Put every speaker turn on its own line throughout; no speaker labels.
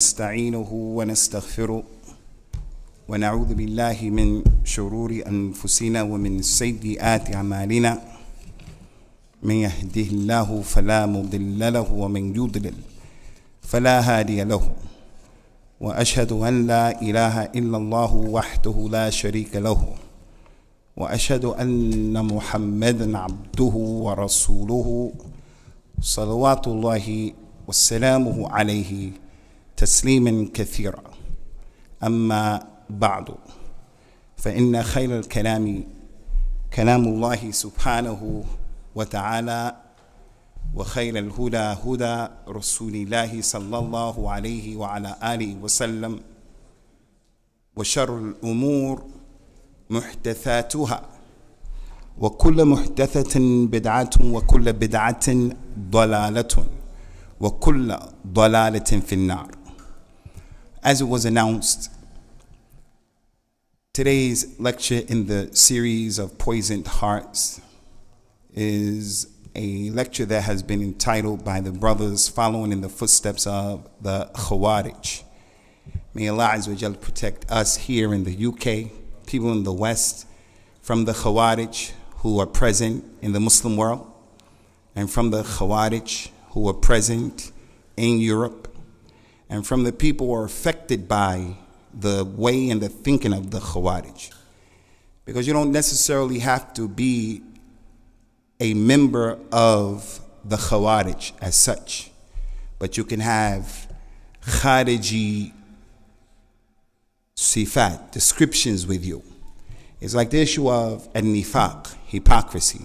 نستعينه ونستغفره ونعوذ بالله من شرور أنفسنا ومن سيئات أعمالنا من يهده الله فلا مضل له ومن يضلل فلا هادي له وأشهد أن لا إله إلا الله وحده لا شريك له وأشهد أن محمدا عبده ورسوله صلوات الله وسلامه عليه تسليما كثيرا. أما بعد، فإن خير الكلام كلام الله سبحانه وتعالى، وخير الهدى هدى رسول الله صلى الله عليه وعلى آله وسلم، وشر الأمور محدثاتها، وكل محدثة بدعة، وكل بدعة ضلالة، وكل ضلالة في النار. As it was announced, today's lecture in the series of Poisoned Hearts is a lecture that has been entitled by the brothers following in the footsteps of the Khawarij. May Allah Azza wa Jal protect us here in the UK, people in the West, from the Khawarij who are present in the Muslim world, and from the Khawarij who are present in Europe, and from the people who are affected by the way and the thinking of the Khawarij. Because you don't necessarily have to be a member of the Khawarij as such, but you can have Khariji sifat, descriptions with you. It's like the issue of an-nifaq, hypocrisy.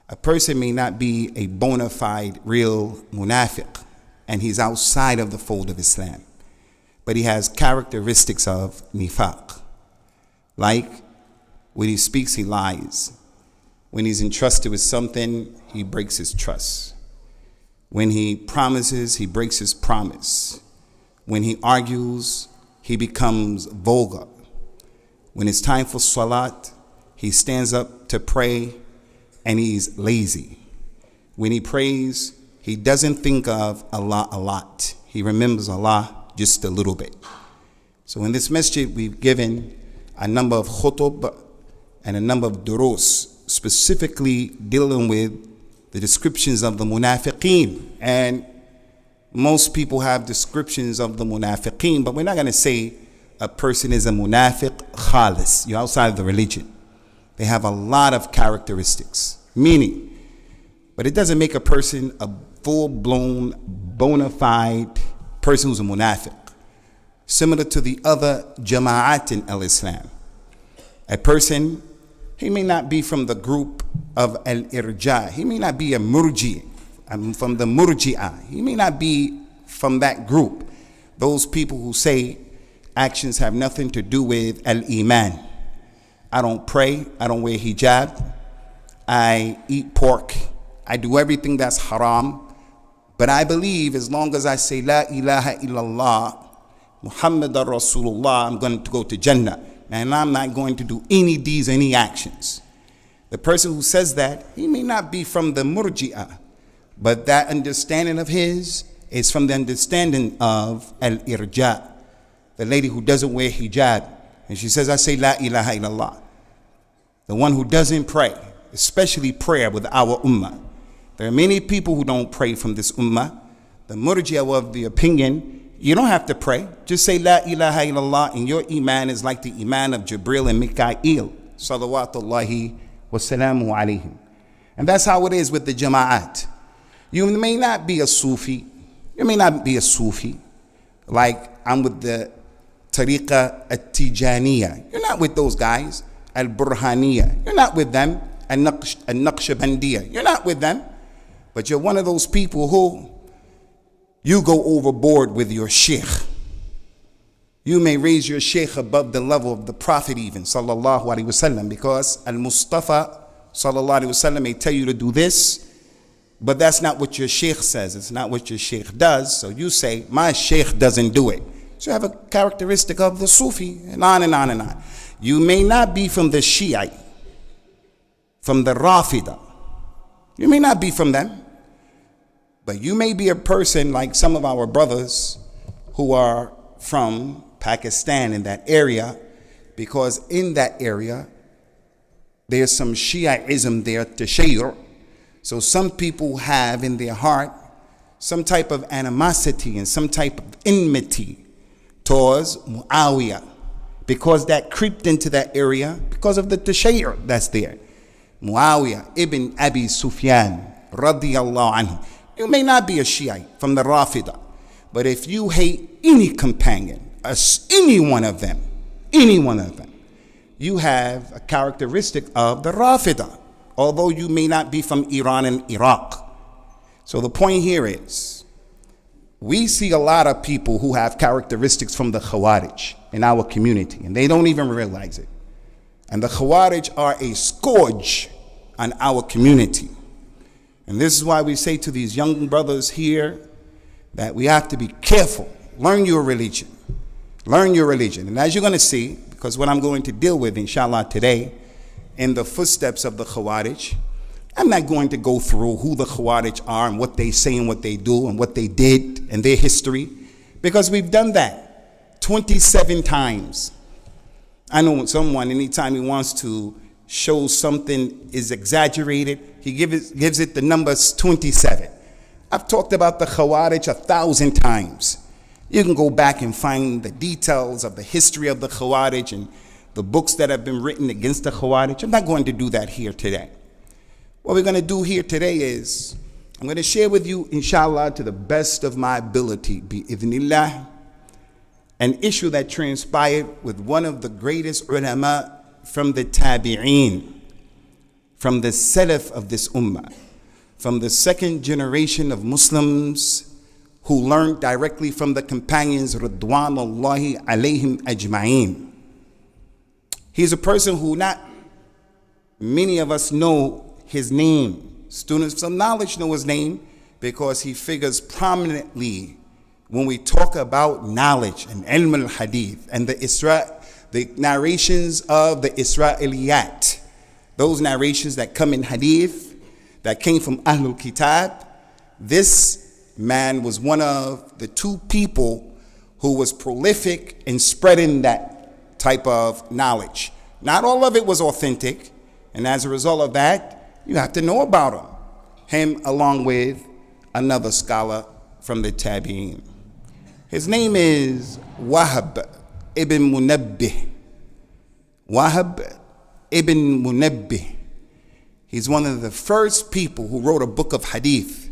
A person may not be a bona fide real munafiq, and he's outside of the fold of Islam, but he has characteristics of nifaq. Like when he speaks, he lies. When he's entrusted with something, he breaks his trust. When he promises, he breaks his promise. When he argues, he becomes vulgar. When it's time for salat, he stands up to pray and he's lazy. When he prays, he doesn't think of Allah a lot. He remembers Allah just a little bit. So in this masjid, we've given a number of khutub and a number of durus specifically dealing with the descriptions of the munafiqeen. And most people have descriptions of the munafiqeen, but we're not going to say a person is a munafiq khalis. You're outside of the religion. They have a lot of characteristics, meaning, but it doesn't make a person a full-blown, bona fide person who's a munafiq. Similar to the other jama'at in al-Islam. A person, he may not be from the group of al-irja. He may not be a murji, from the murji'ah. He may not be from that group. Those people who say actions have nothing to do with al-iman. I don't pray, I don't wear hijab, I eat pork, I do everything that's haram, but I believe as long as I say La ilaha illallah, Muhammadan Rasulullah, I'm going to go to Jannah, and I'm not going to do any deeds, any actions. The person who says that, he may not be from the murji'ah, but that understanding of his is from the understanding of al-irja, the lady who doesn't wear hijab, and she says, I say La ilaha illallah. The one who doesn't pray, especially prayer with our ummah. There are many people who don't pray from this ummah. The murji'ah of the opinion, you don't have to pray. Just say La ilaha illallah, and your iman is like the iman of Jibril and Mikael. Salawatullahi wa salamu alayhim. And that's how it is with the jama'at. You may not be a Sufi. You may not be a Sufi. Like I'm with the Tariqa At-Tijaniyah. You're not with those guys. Al-Burhaniyah. You're not with them. Al-Naqshbandiyah. You're not with them. But you're one of those people who you go overboard with your sheikh. You may raise your sheikh above the level of the Prophet even, sallallahu alaihi wasallam, because Al-Mustafa, sallallahu alaihi wasallam, may tell you to do this, but that's not what your sheikh says. It's not what your sheikh does. So you say, my sheikh doesn't do it. So you have a characteristic of the Sufi, and on and on and on. You may not be from the Shiite, from the Rafida. You may not be from them. But you may be a person like some of our brothers who are from Pakistan in that area, because in that area there's some Shiaism there, Tashayyu'. So some people have in their heart some type of animosity and some type of enmity towards Muawiyah, because that creeped into that area because of the Tashayyu' that's there. Muawiyah ibn Abi Sufyan radiyallahu anhu. You may not be a Shiite from the Rafida, but if you hate any companion, any one of them, you have a characteristic of the Rafida, although you may not be from Iran and Iraq. So the point here is, we see a lot of people who have characteristics from the Khawarij in our community, and they don't even realize it. And the Khawarij are a scourge on our community. And this is why we say to these young brothers here that we have to be careful. Learn your religion. Learn your religion. And as you're going to see, because what I'm going to deal with, inshallah, today, in the footsteps of the Khawarij, I'm not going to go through who the Khawarij are and what they say and what they do and what they did and their history, because we've done that 27 times. I know when someone, anytime he wants to show something is exaggerated, he gives it the numbers 27. I've talked about the Khawarij 1,000 times. You can go back and find the details of the history of the Khawarij and the books that have been written against the Khawarij. I'm not going to do that here today. What we're going to do here today is, I'm going to share with you, inshallah, to the best of my ability, bi-idhnillah, an issue that transpired with one of the greatest ulama from the tabi'een, from the salaf of this ummah, from the second generation of Muslims who learned directly from the companions, Ridwanullahi alayhim ajma'een. He's a person who not many of us know his name. Students of some knowledge know his name because he figures prominently when we talk about knowledge and ilm al-hadith and the narrations of the Israeliyat, those narrations that come in hadith, that came from Ahlul Kitab. This man was one of the two people who was prolific in spreading that type of knowledge. Not all of it was authentic, and as a result of that, you have to know about him along with another scholar from the Tabi'een. His name is Wahab ibn Munabbih. Wahab ibn Munabbih. He's one of the first people who wrote a book of hadith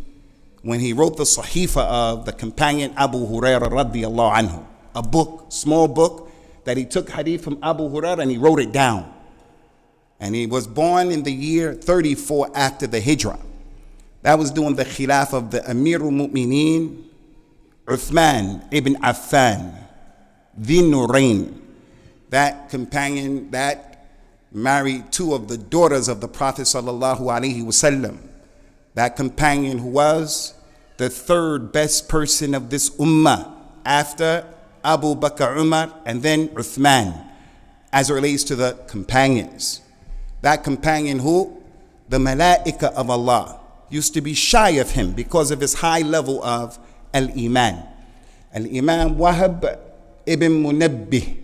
when he wrote the Sahifa of the companion Abu Hurairah radiyallahu anhu. A book, small book, that he took hadith from Abu Hurairah and he wrote it down. And he was born in the year 34 after the Hijrah. That was during the khilaf of the Amirul Mu'mineen, Uthman ibn Affan, the Nurayn, that companion that married two of the daughters of the Prophet sallallahu alaihi wasallam. That companion who was the third best person of this ummah after Abu Bakr Umar and then Uthman, as it relates to the companions. That companion who the malaika of Allah used to be shy of him because of his high level of al-Iman. Al-Imam Wahab ibn Munabbih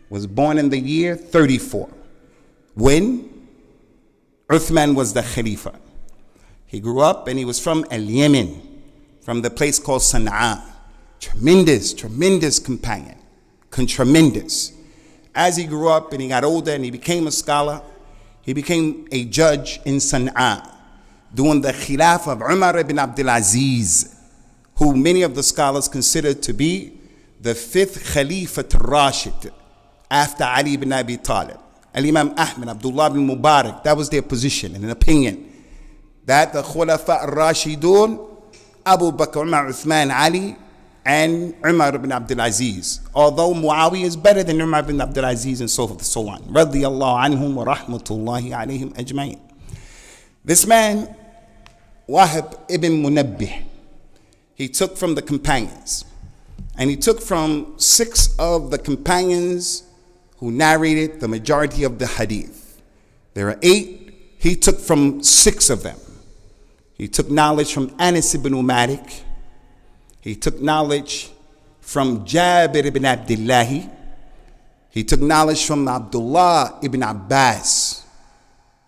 was born in the year 34 when Uthman was the Khalifa. He grew up and he was from Yemen, from the place called Sana'a. Tremendous companion, tremendous. As he grew up and he got older and he became a scholar, he became a judge in Sana'a during the khilaf of Umar ibn Abdul Aziz, who many of the scholars consider to be the fifth Khalifat Rashid after Ali ibn Abi Talib. Al-Imam Ahmad, Abdullah ibn Mubarak, that was their position and an opinion, that the Khulafa al-Rashidun, Abu Bakr, Umar, Uthman, Ali, and Umar ibn Abdul Aziz. Although Muawiyah is better than Umar ibn Abdul Aziz and so forth and so on. Radiyallahu anhum wa rahmatullahi alayhim ajma'in. This man, Wahab ibn Munabbih, he took from the companions. And he took from 6 of the companions who narrated the majority of the hadith. There are 8. He took from 6 of them. He took knowledge from Anas ibn Malik. He took knowledge from Jabir ibn Abdullah. He took knowledge from Abdullah ibn Abbas,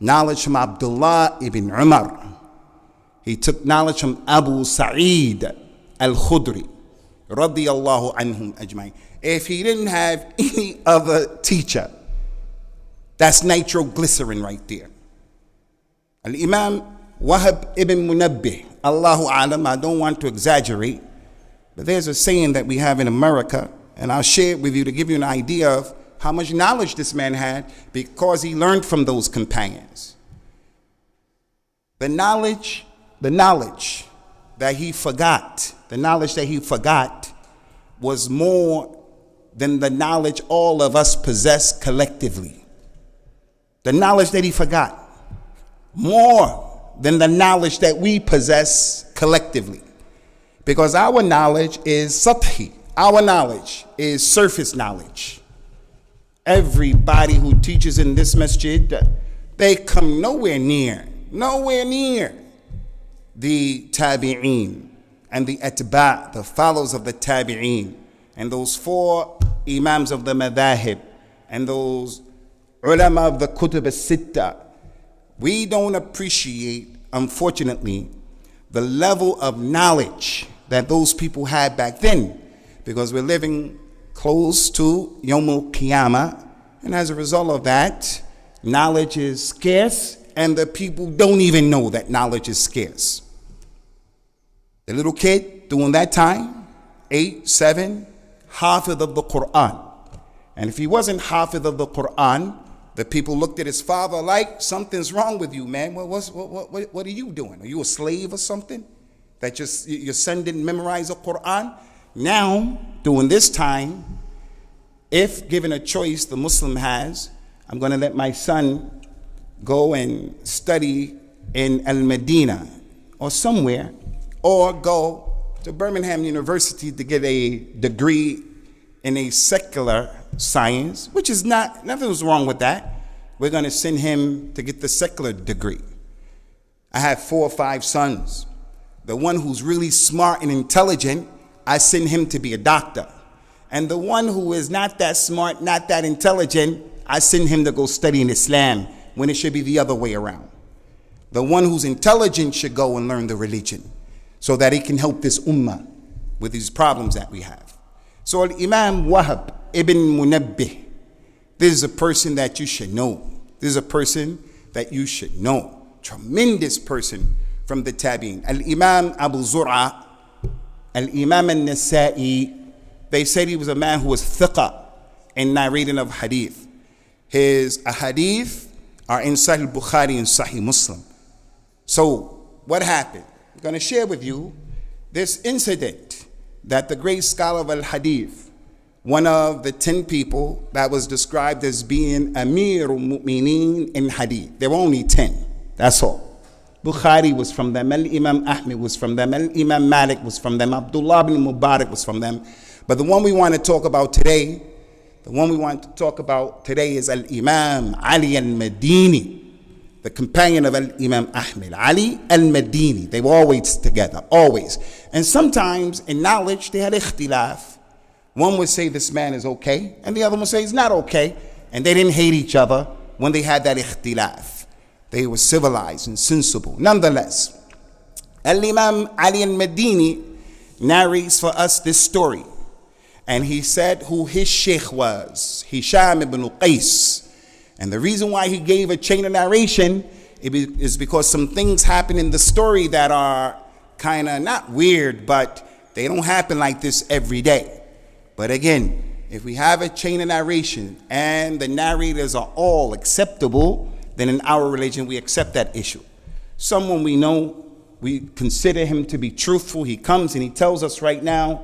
knowledge from Abdullah ibn Umar. He took knowledge from Abu Sa'id al-Khudri, radiyallahu anhum ajma'in. If he didn't have any other teacher, that's nitroglycerin right there. Al-Imam Wahab ibn Munabbih, Allahu Alam, I don't want to exaggerate, but there's a saying that we have in America, and I'll share it with you to give you an idea of how much knowledge this man had because he learned from those companions. The knowledge that he forgot, was more than the knowledge all of us possess collectively. The knowledge that he forgot, more than the knowledge that we possess collectively. Because our knowledge is sathi. Our knowledge is surface knowledge. Everybody who teaches in this masjid, they come nowhere near the tabi'een and the atba', the followers of the tabi'een, and those four imams of the madahib, and those ulama of the kutub as-sitta. We don't appreciate, unfortunately, the level of knowledge that those people had back then, because we're living close to Yawmul Qiyamah, and as a result of that, knowledge is scarce, and the people don't even know that knowledge is scarce. The little kid during that time, 8, 7, Hafidh of the Qur'an. And if he wasn't Hafidh of the Qur'an, the people looked at his father like, something's wrong with you, man. What are you doing? Are you a slave or something? That your son didn't memorize the Qur'an? Now, during this time, if given a choice the Muslim has, I'm going to let my son go and study in Al-Medina or somewhere, or go to Birmingham University to get a degree in a secular science, which is nothing's wrong with that. We're going to send him to get the secular degree. I have 4 or 5 sons. The one who's really smart and intelligent, I send him to be a doctor. And the one who is not that smart, not that intelligent, I send him to go study in Islam, when it should be the other way around. The one who's intelligent should go and learn the religion so that he can help this ummah with these problems that we have. So Imam Wahab ibn Munabbih, this is a person that you should know. This is a person that you should know. Tremendous person from the Tabi'in. Al-Imam Abu Zur'a, Al-Imam Al-Nasa'i, they said he was a man who was thiqa in narrating of hadith. His ahadith are in Sahih Bukhari and Sahih Muslim. So what happened? I'm going to share with you this incident that the great scholar of al-hadith, one of the 10 people that was described as being Amirul Mu'mineen in hadith. There were only 10. That's all. Bukhari was from them. Al-Imam Ahmed was from them. Al-Imam Malik was from them. Abdullah ibn Mubarak was from them. But the one we want to talk about today, is Al-Imam Ali al-Madini, the companion of Al-Imam Ahmed. Ali al-Madini. They were always together, always. And sometimes in knowledge, they had ikhtilaf. One would say this man is okay, and the other one would say he's not okay. And they didn't hate each other when they had that ikhtilaf. They were civilized and sensible. Nonetheless, Al-Imam Ali al-Madini narrates for us this story. And he said who his sheikh was, Hisham ibn Qais. And the reason why he gave a chain of narration is because some things happen in the story that are kind of not weird, but they don't happen like this every day. But again, if we have a chain of narration and the narrators are all acceptable, then in our religion we accept that issue. Someone we know, we consider him to be truthful. He comes and he tells us right now,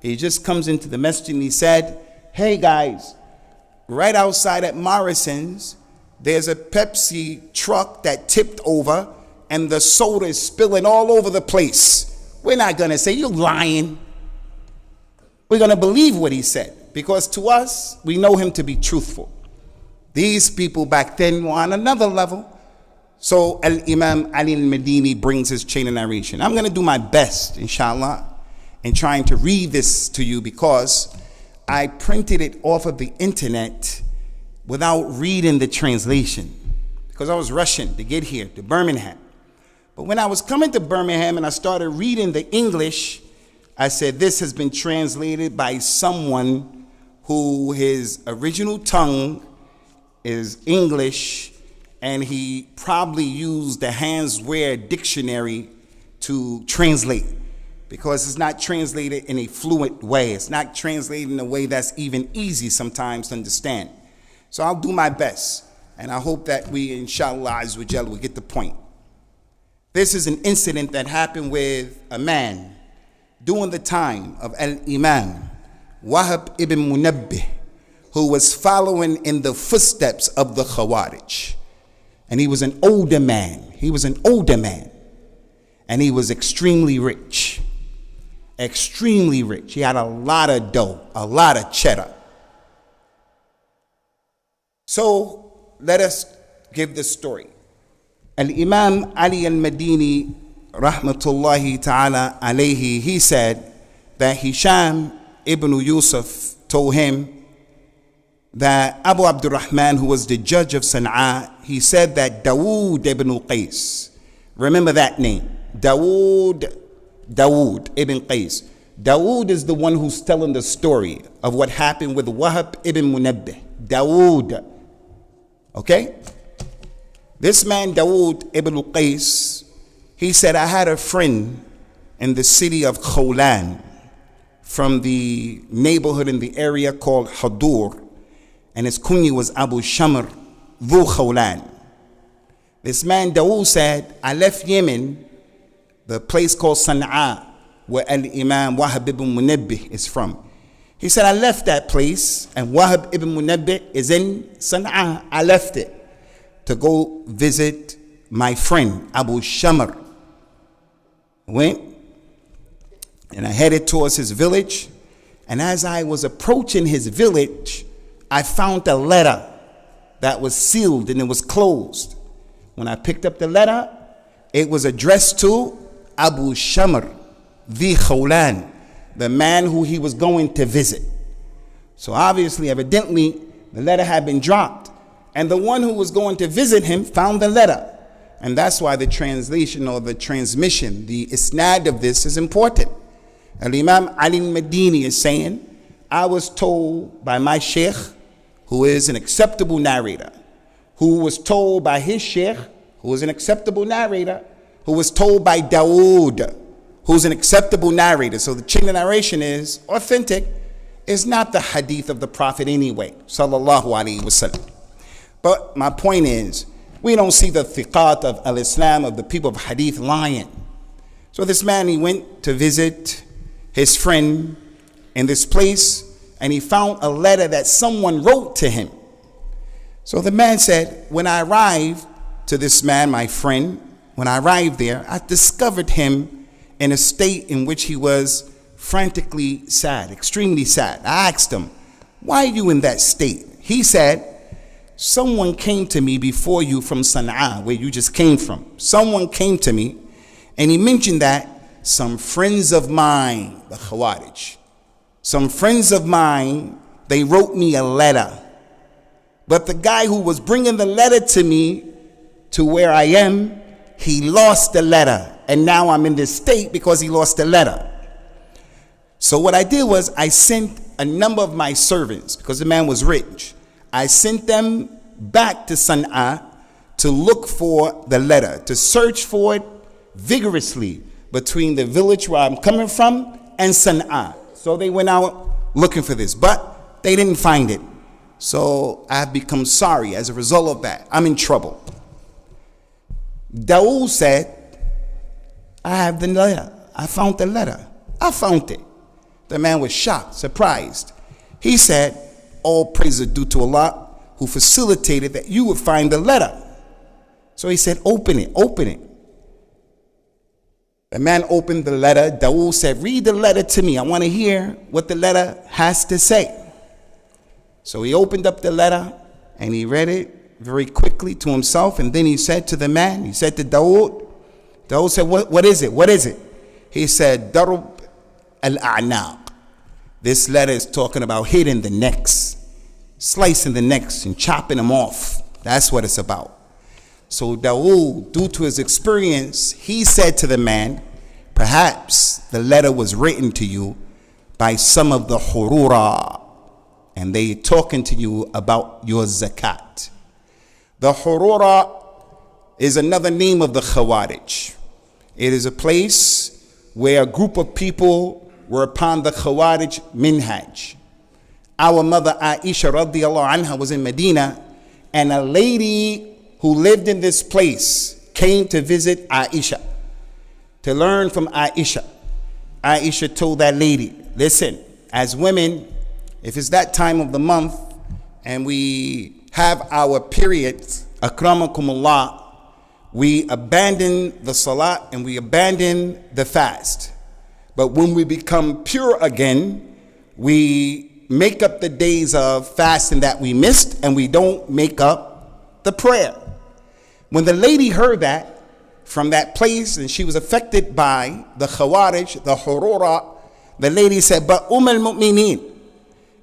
he just comes into the masjid and he said, hey guys, right outside at Morrison's, there's a Pepsi truck that tipped over and the soda is spilling all over the place. We're not going to say, you're lying. We're going to believe what he said, because to us, we know him to be truthful. These people back then were on another level. So Al-Imam Ali al-Madini brings his chain of narration. I'm going to do my best, inshallah, in trying to read this to you because I printed it off of the internet without reading the translation because I was rushing to get here to Birmingham. But when I was coming to Birmingham and I started reading the English, I said, this has been translated by someone who his original tongue is English, and he probably used the Hansware dictionary to translate because it's not translated in a fluent way. It's not translated in a way that's even easy sometimes to understand. So I'll do my best, and I hope that we, inshallah azza wa jalla, will get the point. This is an incident that happened with a man during the time of Al-Imam Wahab ibn Munabbih, who was following in the footsteps of the Khawarij. And he was an older man. He was an older man. And he was extremely rich. Extremely rich. He had a lot of dough, a lot of cheddar. So let us give the story. Al-Imam Ali al-Madini, rahmatullahi ta'ala alayhi, he said that Hisham ibn Yusuf told him that Abu Abdurrahman, who was the judge of Sana'a, he said that Dawood ibn Qais, remember that name, Dawood ibn Qais. Dawood is the one who's telling the story of what happened with Wahab ibn Munabbih. Dawood. Okay? This man, Dawood ibn Qais, he said, I had a friend in the city of Khawlan from the neighborhood in the area called Hadur, and his kunya was Abu Shamr Dhu Khawlan. This man, Dawood, said, I left Yemen, the place called Sana'a, where Al-Imam Wahab ibn Munabbih is from. He said, I left that place, and Wahab ibn Munabbih is in Sana'a. I left it to go visit my friend, Abu Shamr. Went, and I headed towards his village, and as I was approaching his village, I found a letter that was sealed and it was closed. When I picked up the letter, it was addressed to Abu Shamr Dhi Khawlan, the man who he was going to visit. So obviously, evidently, the letter had been dropped, and the one who was going to visit him found the letter. And that's why the translation or the transmission, the isnad of this is important. Al-Imam Ali al-Madini is saying, I was told by my Sheikh, who is an acceptable narrator, who was told by his Sheikh, who is an acceptable narrator, who was told by Dawood, who's an acceptable narrator. So the chain of narration is authentic. It's not the hadith of the Prophet anyway, sallallahu alaihi wasallam. But my point is, we don't see the thiqat of al-Islam, of the people of hadith, lying. So this man, he went to visit his friend in this place, and he found a letter that someone wrote to him. So the man said, when I arrived to this man, my friend, when I arrived there, I discovered him in a state in which he was frantically sad, extremely sad. I asked him, why are you in that state? He said, someone came to me before you from Sana'a, where you just came from. Someone came to me, and he mentioned that some friends of mine, the Khawarij, some friends of mine, they wrote me a letter. But the guy who was bringing the letter to me, to where I am, he lost the letter. And now I'm in this state because he lost the letter. So what I did was I sent a number of my servants, because the man was rich. I sent them back to Sana'a to look for the letter, to search for it vigorously between the village where I'm coming from and Sana'a. So they went out looking for this, but they didn't find it. So I've become sorry as a result of that. I'm in trouble. Dawood said, I have the letter. I found the letter. I found it. The man was shocked, surprised. He said, all praise is due to Allah, who facilitated that you would find the letter. So he said, open it, open it. The man opened the letter. Dawood said, read the letter to me. I want to hear what the letter has to say. So he opened up the letter and he read it very quickly to himself. And then he said to the man, he said to Dawood said, what is it? What is it? He said, Darub al-a'naq. This letter is talking about hitting the necks, slicing the necks and chopping them off. That's what it's about. So Dawood, due to his experience, he said to the man, perhaps the letter was written to you by some of the hurura, and they talking to you about your zakat. The hurura is another name of the Khawarij. It is a place where a group of people were upon the Khawarij minhaj. Our mother Aisha radiallahu anha was in Medina, and a lady who lived in this place came to visit Aisha to learn from Aisha. Aisha told that lady, listen, as women, if it's that time of the month and we have our periods, akramakumullah, we abandon the salat and we abandon the fast. But when we become pure again, we make up the days of fasting that we missed, and we don't make up the prayer. When the lady heard that from that place, and she was affected by the Khawarij, the hurura, the lady said, but al-Mu'mineen,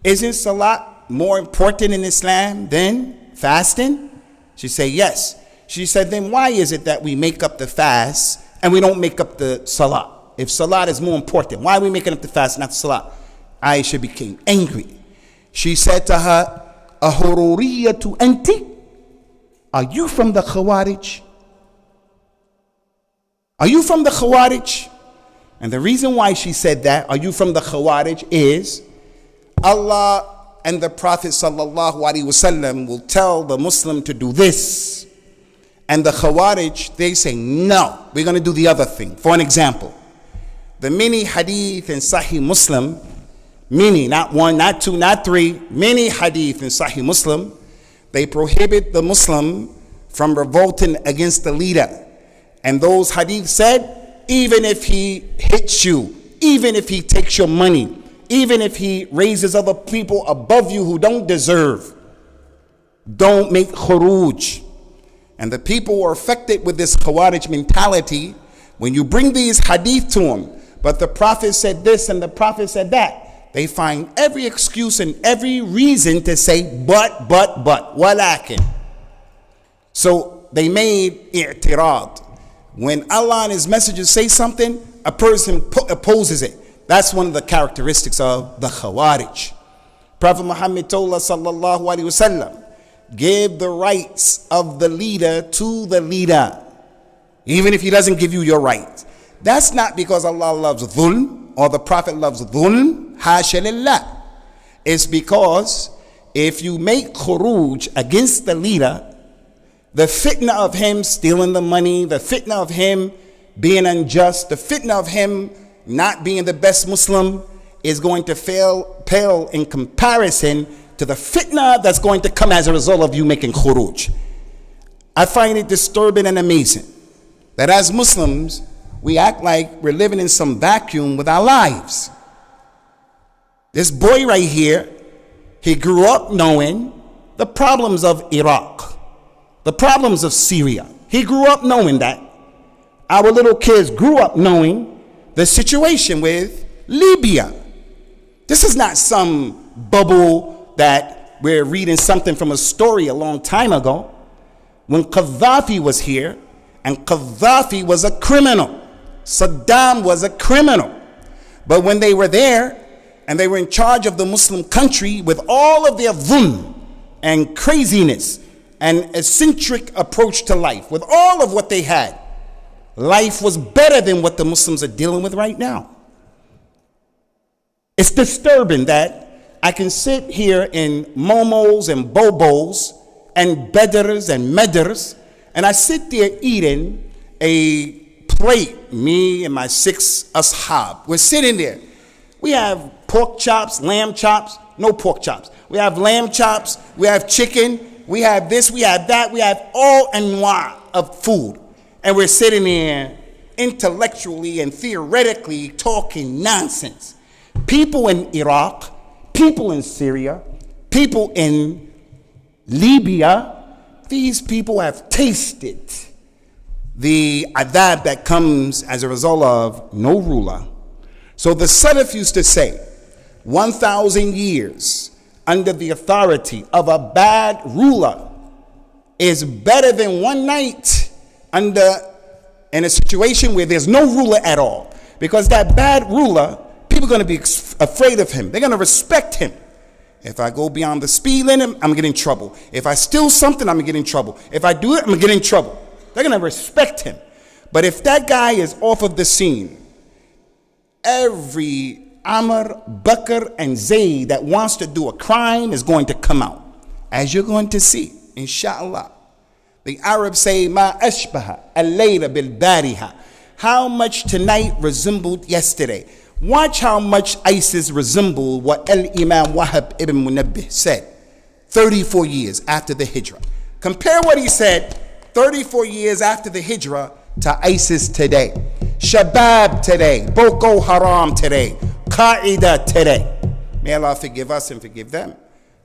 isn't salat more important in Islam than fasting? She said, yes. She said, then why is it that we make up the fast and we don't make up the salat? If salat is more important, why are we making up the fast, not the salat? Aisha became angry. She said to her, Ahururiyatu anti? Are you from the Khawarij? Are you from the Khawarij? And the reason why she said that, are you from the Khawarij, is Allah and the Prophet sallallahu alaihi wasallam will tell the Muslim to do this. And the Khawarij, they say, no, we're going to do the other thing. For an example, the many hadith in Sahih Muslim, many, not one, not two, not three, many hadith in Sahih Muslim, they prohibit the Muslim from revolting against the leader. And those hadith said, even if he hits you, even if he takes your money, even if he raises other people above you who don't deserve, don't make khuruj. And the people were affected with this Khawarij mentality. When you bring these hadith to them, but the Prophet said this and the Prophet said that, they find every excuse and every reason to say but, walakin. So they made i'tirad. When Allah and his messengers say something, a person opposes it. That's one of the characteristics of the Khawarij. Prophet Muhammad told us, sallallahu alaihi wasallam, give the rights of the leader to the leader, even if he doesn't give you your rights. That's not because Allah loves dhulm or the Prophet loves dhulm, hasha lillah. It's because if you make khuruj against the leader, the fitna of him stealing the money, the fitna of him being unjust, the fitna of him not being the best Muslim is going to pale in comparison to the fitna that's going to come as a result of you making khuruj. I find it disturbing and amazing that as Muslims, we act like we're living in some vacuum with our lives. This boy right here, he grew up knowing the problems of Iraq, the problems of Syria. He grew up knowing that. Our little kids grew up knowing the situation with Libya. This is not some bubble that we're reading something from a story a long time ago. When Gaddafi was here, and Gaddafi was a criminal, Saddam was a criminal. But when they were there and they were in charge of the Muslim country with all of their dhulm and craziness and eccentric approach to life, with all of what they had, life was better than what the Muslims are dealing with right now. It's disturbing that I can sit here in momos and bobos and beders and meders, and I sit there eating a plate, me and my 6 ashab. We're sitting there. We have pork chops, lamb chops, no pork chops. We have lamb chops, we have chicken, we have this, we have that, we have all anwa of food. And we're sitting there intellectually and theoretically talking nonsense. People in Iraq, people in Syria, people in Libya, these people have tasted the adab that comes as a result of no ruler. So the Salaf used to say, 1,000 years under the authority of a bad ruler is better than one night in a situation where there's no ruler at all. Because that bad ruler, people are going to be afraid of him. They're going to respect him. If I go beyond the speed limit, I'm going to get in trouble. If I steal something, I'm going to get in trouble. If I do it, I'm going to get in trouble. They're going to respect him. But if that guy is off of the scene, every Amr, Bakr, and Zayd that wants to do a crime is going to come out. As you're going to see, inshallah. The Arabs say, Ma ashbaha al-layla bil-bariha. How much tonight resembled yesterday. Watch how much ISIS resembled what Imam Wahab ibn Munabbih said 34 years after the Hijrah. Compare what he said 34 years after the Hijrah to ISIS today. Shabab today. Boko Haram today. Qaeda today. May Allah forgive us and forgive them.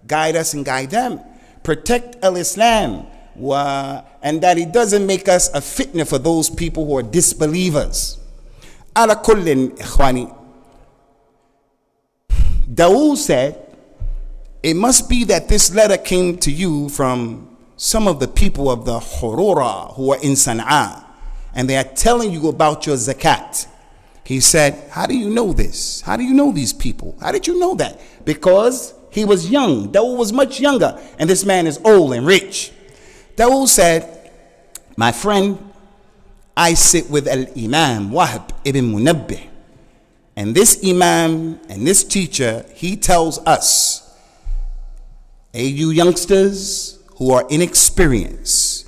Guide us and guide them. Protect al-Islam. And that it doesn't make us a fitna for those people who are disbelievers. Ala kullin ikhwani. Dawood said, it must be that this letter came to you from some of the people of the Hurura who are in Sana'a, and they are telling you about your zakat. He said, how do you know this? How do you know these people? How did you know that? Because he was young. Dawood was much younger, and this man is old and rich. Dawood said, my friend, I sit with Al-Imam Wahab ibn Munabbih. And this Imam and this teacher, he tells us, hey, you youngsters who are inexperienced,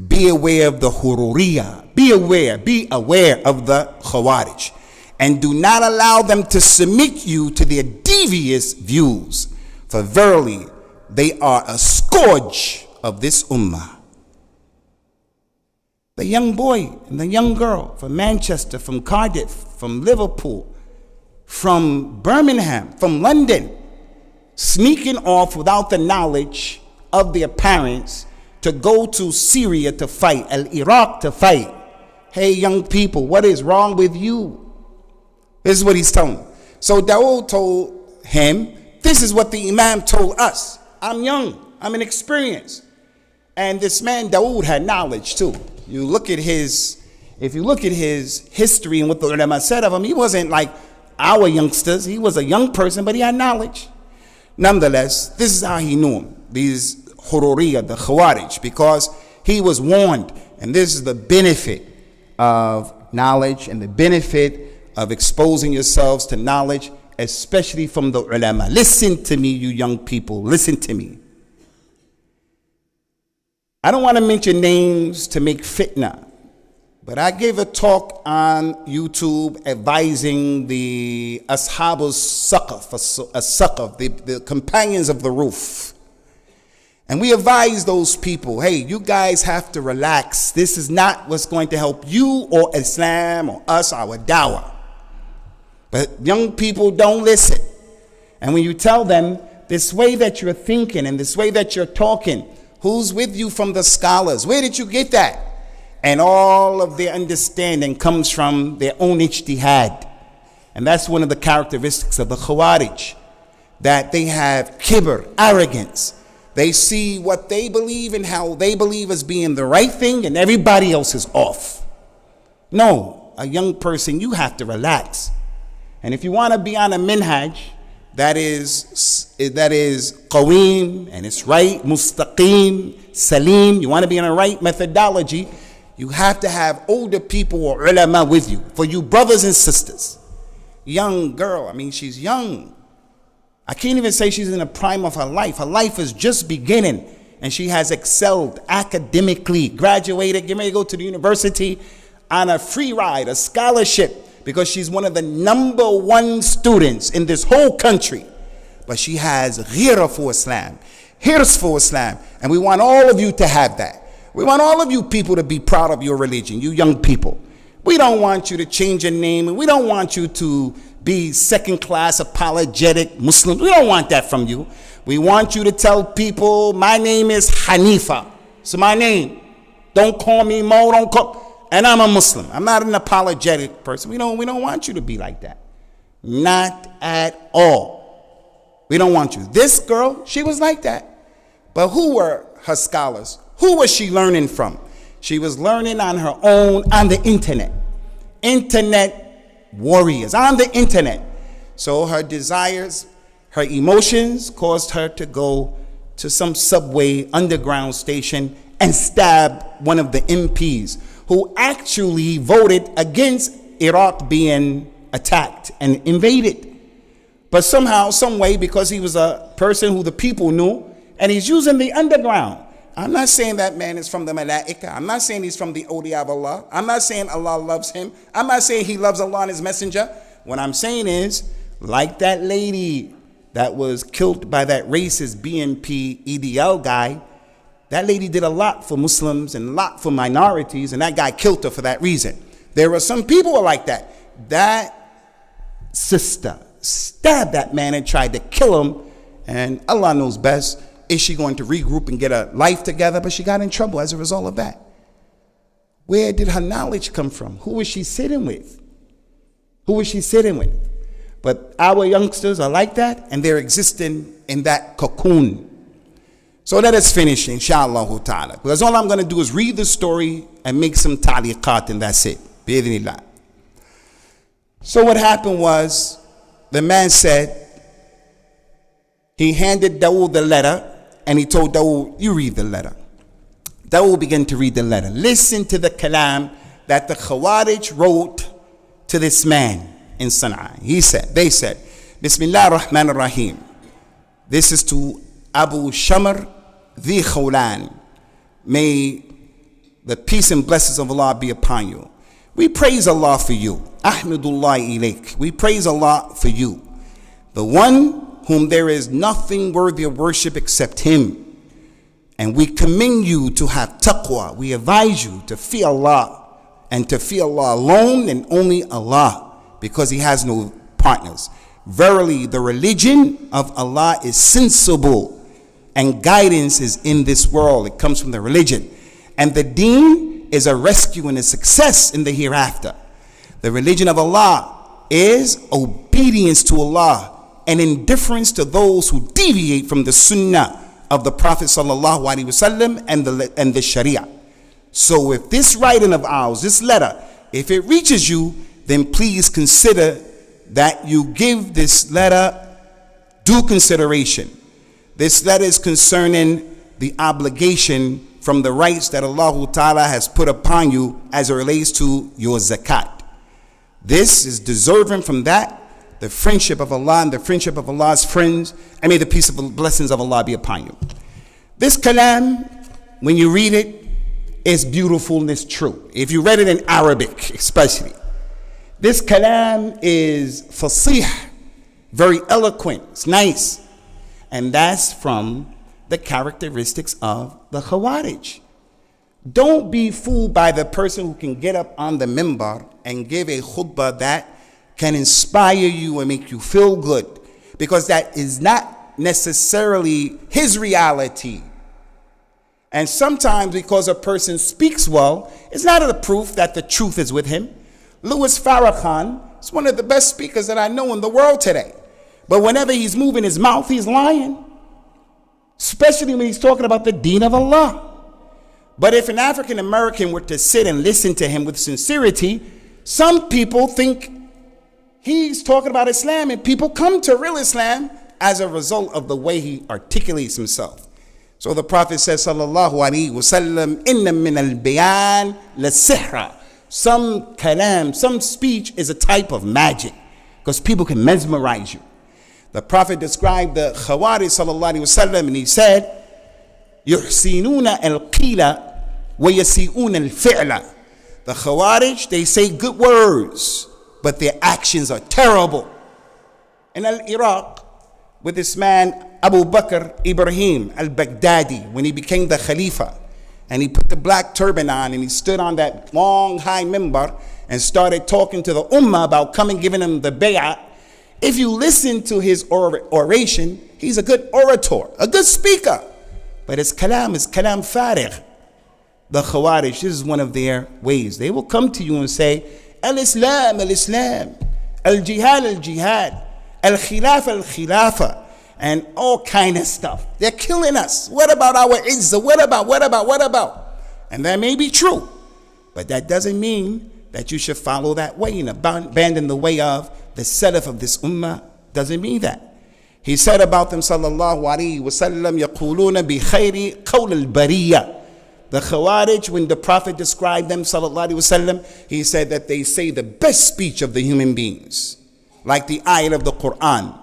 be aware of the Hururiyah. Be aware of the Khawarij. And do not allow them to submit you to their devious views. For verily, they are a scourge of this ummah. The young boy and the young girl from Manchester, from Cardiff, from Liverpool, from Birmingham, from London, sneaking off without the knowledge of their parents to go to Syria to fight, Iraq to fight. Hey, young people, what is wrong with you? This is what he's telling them. So Dawood told him, this is what the Imam told us. I'm young, I'm inexperienced. And this man Dawood had knowledge too. If you look at his history and what the ulama said of him, he wasn't like our youngsters. He was a young person, but he had knowledge. Nonetheless, this is how he knew him, these Hururiyah, the Khawarij, because he was warned. And this is the benefit of knowledge and the benefit of exposing yourselves to knowledge, especially from the ulama. Listen to me, you young people. Listen to me. I don't want to mention names to make fitna, but I gave a talk on YouTube advising the Ashabul Saqaf, the companions of the roof. And we advise those people, hey, you guys have to relax. This is not what's going to help you or Islam or us, our dawah. But young people don't listen. And when you tell them this way that you're thinking and this way that you're talking, who's with you from the scholars? Where did you get that? And all of their understanding comes from their own ijtihad. And that's one of the characteristics of the Khawarij, that they have kibr, arrogance. They see what they believe and how they believe as being the right thing, and everybody else is off. No, a young person, you have to relax. And if you want to be on a minhaj that is qaweem, and it's right, mustaqim, salim, you want to be in a right methodology, you have to have older people or ulama with you. For you brothers and sisters, young girl, I mean, she's young. I can't even say she's in the prime of her life. Her life is just beginning, and she has excelled academically, graduated, getting ready to go to the university on a free ride, a scholarship, because she's one of the #1 students in this whole country. But she has ghira for Islam, hirs for Islam, and we want all of you to have that. We want all of you people to be proud of your religion, you young people. We don't want you to change your name, and we don't want you to be second-class apologetic Muslims. We don't want that from you. We want you to tell people, my name is Hanifa. So my name. Don't call me Mo, don't call, and I'm a Muslim. I'm not an apologetic person. We don't want you to be like that. Not at all. We don't want you. This girl, she was like that. But who were her scholars? Who was she learning from? She was learning on her own on the internet. Internet warriors on the internet. So her desires, her emotions caused her to go to some subway underground station and stab one of the MPs who actually voted against Iraq being attacked and invaded. But somehow, some way, because he was a person who the people knew, and he's using the underground. I'm not saying that man is from the Malaika. I'm not saying he's from the awliya of Allah. I'm not saying Allah loves him. I'm not saying he loves Allah and his messenger. What I'm saying is, like that lady that was killed by that racist BNP EDL guy, that lady did a lot for Muslims and a lot for minorities, and that guy killed her for that reason. There were some people who were like that. That sister stabbed that man and tried to kill him, and Allah knows best. Is she going to regroup and get a life together? But she got in trouble as a result of that. Where did her knowledge come from? Who was she sitting with? Who was she sitting with? But our youngsters are like that, and they're existing in that cocoon. So let us finish, inshallah ta'ala. Because all I'm going to do is read the story and make some ta'liqat, and that's it. Bi-idhnillah. So what happened was, the man said, he handed Dawood the letter, and he told Dawood, you read the letter. Dawood began to read the letter. Listen to the kalam that the Khawarij wrote to this man in Sana'a. They said, Bismillah ar-Rahman ar-Rahim. This is to Abu Shamr the Khawlan. May the peace and blessings of Allah be upon you. We praise Allah for you. Ahmadullah ilayk. We praise Allah for you. The one whom there is nothing worthy of worship except him. And we commend you to have taqwa. We advise you to fear Allah, and to fear Allah alone and only Allah, because he has no partners. Verily, the religion of Allah is sensible, and guidance is in this world. It comes from the religion. And the deen is a rescue and a success in the hereafter. The religion of Allah is obedience to Allah and indifference to those who deviate from the sunnah of the Prophet sallallahu alaihi wasallam and the Sharia. So if this writing of ours, this letter, if it reaches you, then please consider that you give this letter due consideration. This letter is concerning the obligation from the rights that Allah Ta'ala has put upon you as it relates to your zakat. This is deserving from that, the friendship of Allah and the friendship of Allah's friends, and may the peace and blessings of Allah be upon you. This kalam, when you read it, is beautiful and it's true. If you read it in Arabic, especially. This kalam is fasih, very eloquent, it's nice. And that's from the characteristics of the Khawarij. Don't be fooled by the person who can get up on the minbar and give a khutbah that can inspire you and make you feel good, because that is not necessarily his reality. And sometimes because a person speaks well, it's not a proof that the truth is with him. Louis Farrakhan is one of the best speakers that I know in the world today. But whenever he's moving his mouth, he's lying. Especially when he's talking about the deen of Allah. But if an African American were to sit and listen to him with sincerity, some people think he's talking about Islam, and people come to real Islam as a result of the way he articulates himself. So the Prophet says, sallallahu alaihi wasallam, inna min al-bayan la-sihra. Some kalam, some speech is a type of magic, because people can mesmerize you. The Prophet described the Khawarij sallallahu alaihi wasallam, and he said, yuhsinuna al-qila wa yasi'una al-fi'la. The Khawarij, they say good words, but their actions are terrible. In Iraq, with this man Abu Bakr Ibrahim al-Baghdadi, when he became the Khalifa, and he put the black turban on and he stood on that long high minbar and started talking to the ummah about coming, giving them the bay'ah. If you listen to his oration, he's a good orator, a good speaker, but his kalam is kalam farigh. The Khawarij, this is one of their ways. They will come to you and say, al-Islam, al-Islam. Al-jihad, al-jihad. Al-khilafah, al-khilafah. And all kind of stuff. They're killing us. What about our izzah? What about? And that may be true. But that doesn't mean that you should follow that way and abandon the way of the salaf of this ummah. Doesn't mean that. He said about them, sallallahu alayhi wa sallam, يَقُولُونَ بِخَيْرِ قَوْلِ الْبَرِيَّةِ. The Khawarij, when the Prophet described them, sallallahu alayhi wa sallam, he said that they say the best speech of the human beings. Like the ayat of the Qur'an.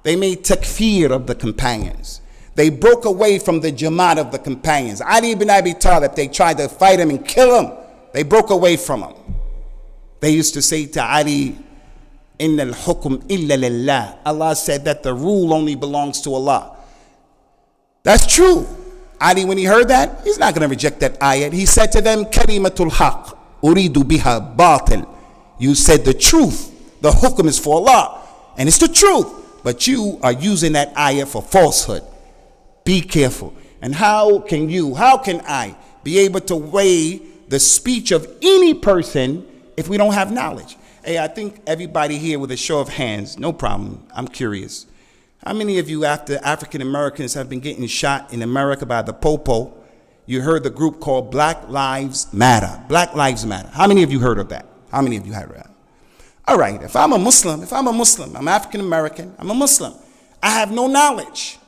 They made takfir of the companions. They broke away from the jamaat of the companions. Ali ibn Abi Talib, they tried to fight him and kill him. They broke away from him. They used to say to Ali, Inna al-hukm illa lillah. Allah said that the rule only belongs to Allah. That's true. Ali, when he heard that, he's not going to reject that ayat. He said to them, Kalimatul haq, uridu biha batil. You said the truth. The hukm is for Allah. And it's the truth. But you are using that ayah for falsehood. Be careful. And how can I be able to weigh the speech of any person if we don't have knowledge? Hey, I think everybody here with a show of hands, no problem. I'm curious. How many of you, after African Americans have been getting shot in America by the Popo, you heard the group called Black Lives Matter? Black Lives Matter. How many of you heard of that? How many of you heard of that? All right, if I'm a Muslim, I'm African American, I'm a Muslim, I have no knowledge.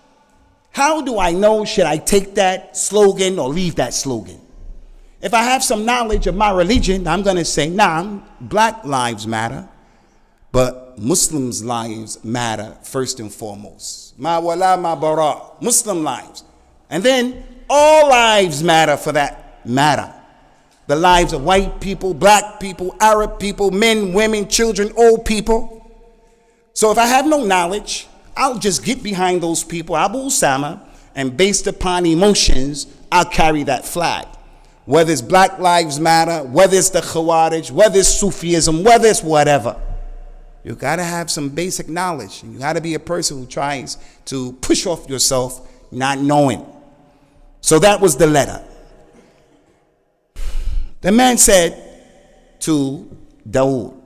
How do I know, should I take that slogan or leave that slogan? If I have some knowledge of my religion, I'm going to say, Black Lives Matter, but Muslims' lives matter first and foremost. Ma wala ma bara, Muslim lives. And then all lives matter for that matter. The lives of white people, black people, Arab people, men, women, children, old people. So if I have no knowledge, I'll just get behind those people, Abu Usamah, and based upon emotions, I'll carry that flag. Whether it's Black Lives Matter, whether it's the Khawarij, whether it's Sufism, whether it's whatever. You got to have some basic knowledge. You got to be a person who tries to push off yourself not knowing. So that was the letter. The man said to Dawood,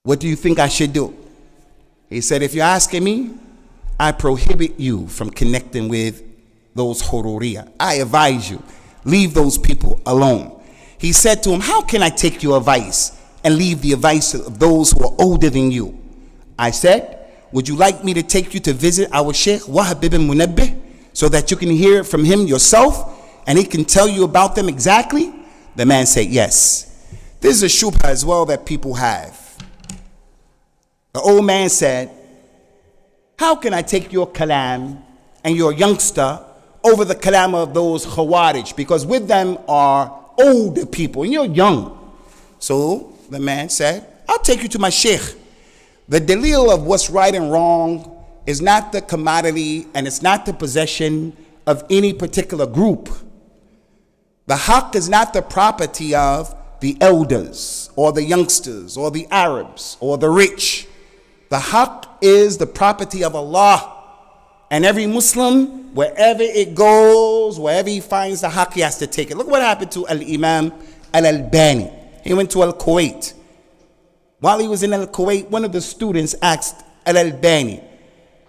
what do you think I should do? He said, if you're asking me, I prohibit you from connecting with those Hururiya. I advise you, leave those people alone. He said to him, how can I take your advice and leave the advice of those who are older than you? I said, would you like me to take you to visit our Sheikh Wahab ibn Munabbih so that you can hear from him yourself and he can tell you about them exactly? The man said, yes. This is a shubha as well that people have. The old man said, how can I take your kalam and your youngster over the kalam of those Khawarij? Because with them are older people and you're young. So the man said, I'll take you to my Sheikh. The dalil of what's right and wrong is not the commodity and it's not the possession of any particular group. The haqq is not the property of the elders or the youngsters or the Arabs or the rich. The haqq is the property of Allah. And every Muslim, wherever it goes, wherever he finds the haqq, he has to take it. Look what happened to Al-Imam Al-Albani. He went to Al-Kuwait. While he was in Al-Kuwait, one of the students asked Al-Albani,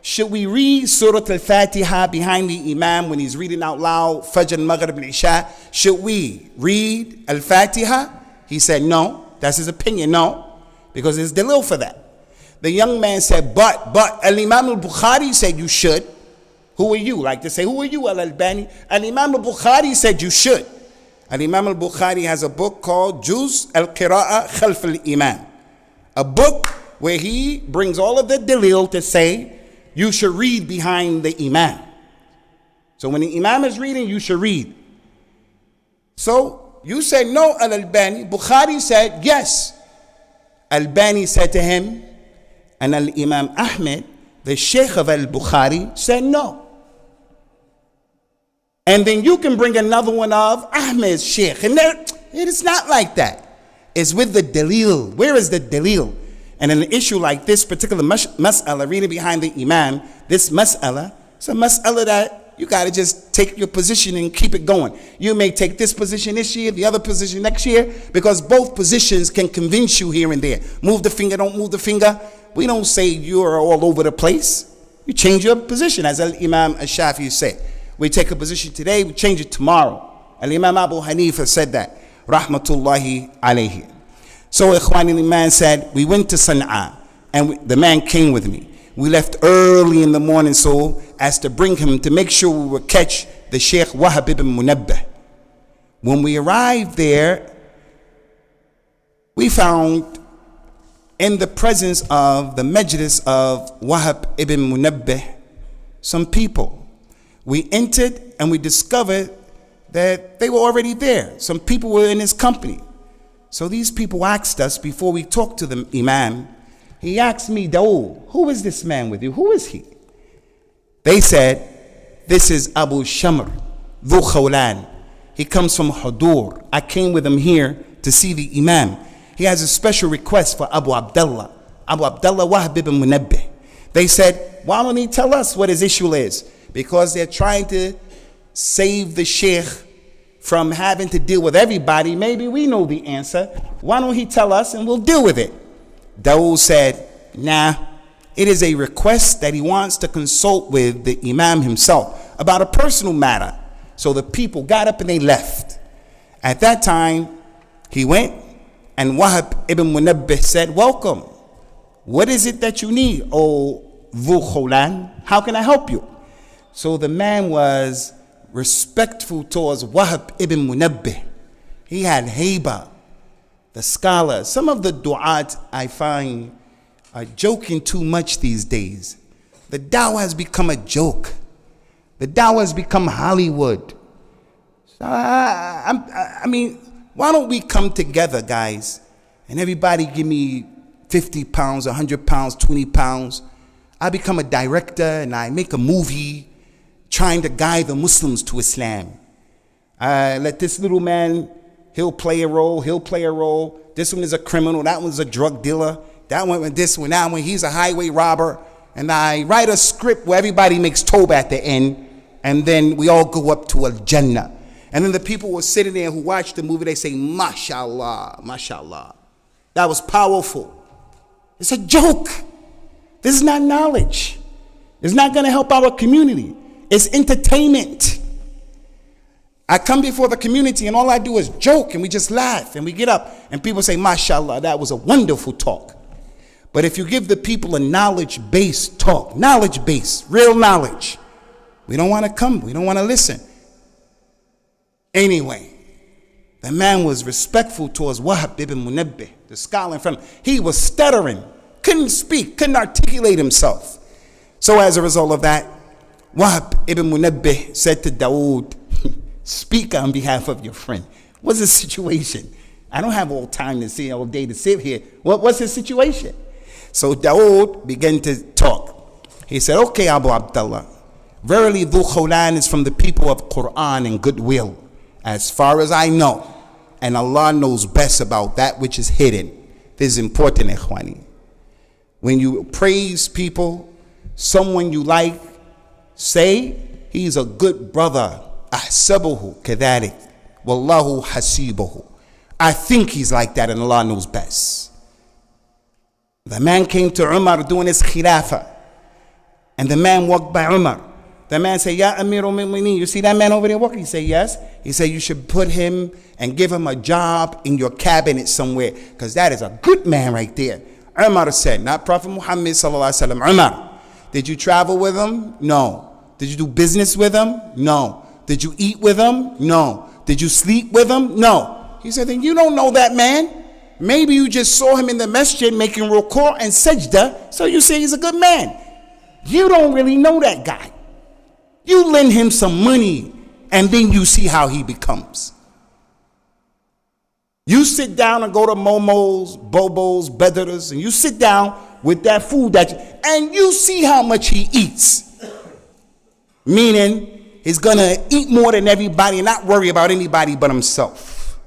should we read Surah Al-Fatiha behind the Imam when he's reading out loud, Fajr, Maghrib, and Isha? Should we read Al-Fatiha? He said, no. That's his opinion, no. Because there's dalil for that. The young man said, but Al-Imam Al-Bukhari said you should. Who are you? Like to say, who are you, Al-Albani? Al-Imam Al-Bukhari said you should. Al-Imam Al-Bukhari has a book called Juz Al-Qira'a Khalf Al-Imam. A book where he brings all of the dalil to say you should read behind the Imam. So when the Imam is reading, you should read. So you said no, Al-Albani. Bukhari said yes. Albani said to him, and Al-Imam Ahmed, the Sheikh of Al-Bukhari, said no. And then you can bring another one of Ahmed's Sheikh. And it is not like that. It's with the dalil. Where is the dalil? And in an issue like this particular mas'ala, reading behind the Imam, this mas'ala, it's a mas'ala that You got to just take your position and keep it going. You may take this position this year, the other position next year, because both positions can convince you here and there. Move the finger, don't move the finger. We don't say you're all over the place. You change your position, as Imam Al-Shafi'i said. We take a position today, we change it tomorrow. Imam Abu Hanifa said that. Rahmatullahi alayhi. So Ikhwan al-Iman said, we went to Sana'a, and the man came with me. We left early in the morning so as to bring him to make sure we would catch the Sheikh Wahab ibn Munabbih. When we arrived there, we found in the presence of the majlis of Wahab ibn Munabbih some people. We entered and we discovered that they were already there. Some people were in his company. So these people asked us before we talked to the Imam. He asked me, Dawood, who is this man with you? Who is he? They said, this is Abu Shamr, Dhu Khawlan. He comes from Hudur. I came with him here to see the Imam. He has a special request for Abu Abdullah Wahab ibn Munabbih. They said, why don't he tell us what his issue is? Because they're trying to save the Sheikh from having to deal with everybody. Maybe we know the answer. Why don't he tell us and we'll deal with it? Dawood said, nah, it is a request that he wants to consult with the Imam himself about a personal matter. So the people got up and they left. At that time, he went and Wahab ibn Munabbih said, welcome. What is it that you need, O Dhu Khawlan? How can I help you? So the man was respectful towards Wahab ibn Munabbih. He had haiba. The scholars, some of the du'at I find are joking too much these days. The dawah has become a joke. The dawah has become Hollywood. So I mean, why don't we come together, guys, and everybody give me 50 pounds, 100 pounds, 20 pounds. I become a director and I make a movie trying to guide the Muslims to Islam. I let this little man, he'll play a role. This one is a criminal. That one's a drug dealer. That one with this one, that one, he's a highway robber. And I write a script where everybody makes Tawbah at the end. And then we all go up to Al-Jannah. And then the people were sitting there who watched the movie, they say, MashaAllah, MashaAllah. That was powerful. It's a joke. This is not knowledge. It's not going to help our community. It's entertainment. I come before the community and all I do is joke and we just laugh and we get up and people say, MashaAllah, that was a wonderful talk. But if you give the people a knowledge-based talk, knowledge-based, real knowledge, we don't want to come, we don't want to listen. Anyway, the man was respectful towards Wahab ibn Munabbih, the scholar in front of him. He was stuttering, couldn't speak, couldn't articulate himself. So as a result of that, Wahab ibn Munabbih said to Dawood, speak on behalf of your friend. What's the situation? I don't have all time to see all day to sit here. What's his situation? So Dawood began to talk. He said, okay, Abu Abdullah, verily Dhu Khawlan is from the people of Qur'an and goodwill, as far as I know. And Allah knows best about that which is hidden. This is important, ikhwani. When you praise people, someone you like, say, he's a good brother. Ahsabuhu kadhalik. Wallahu hasibuhu. I think he's like that and Allah knows best. The man came to Umar doing his khilafah. And the man walked by Umar. The man said, Ya Amirul Mu'mineen, you see that man over there walking? He said, yes. He said, you should put him and give him a job in your cabinet somewhere, because that is a good man right there. Umar said, not Prophet Muhammad sallallahu alaihi wasallam. Umar, did you travel with him? No. Did you do business with him? No. Did you eat with him? No. Did you sleep with him? No. He said, then you don't know that man. Maybe you just saw him in the masjid making ruku' and sajda, so you say he's a good man. You don't really know that guy. You lend him some money and then you see how he becomes. You sit down and go to Momo's, Bobo's, Beddar's, and you sit down with that food and you see how much he eats. Meaning, he's going to eat more than everybody and not worry about anybody but himself.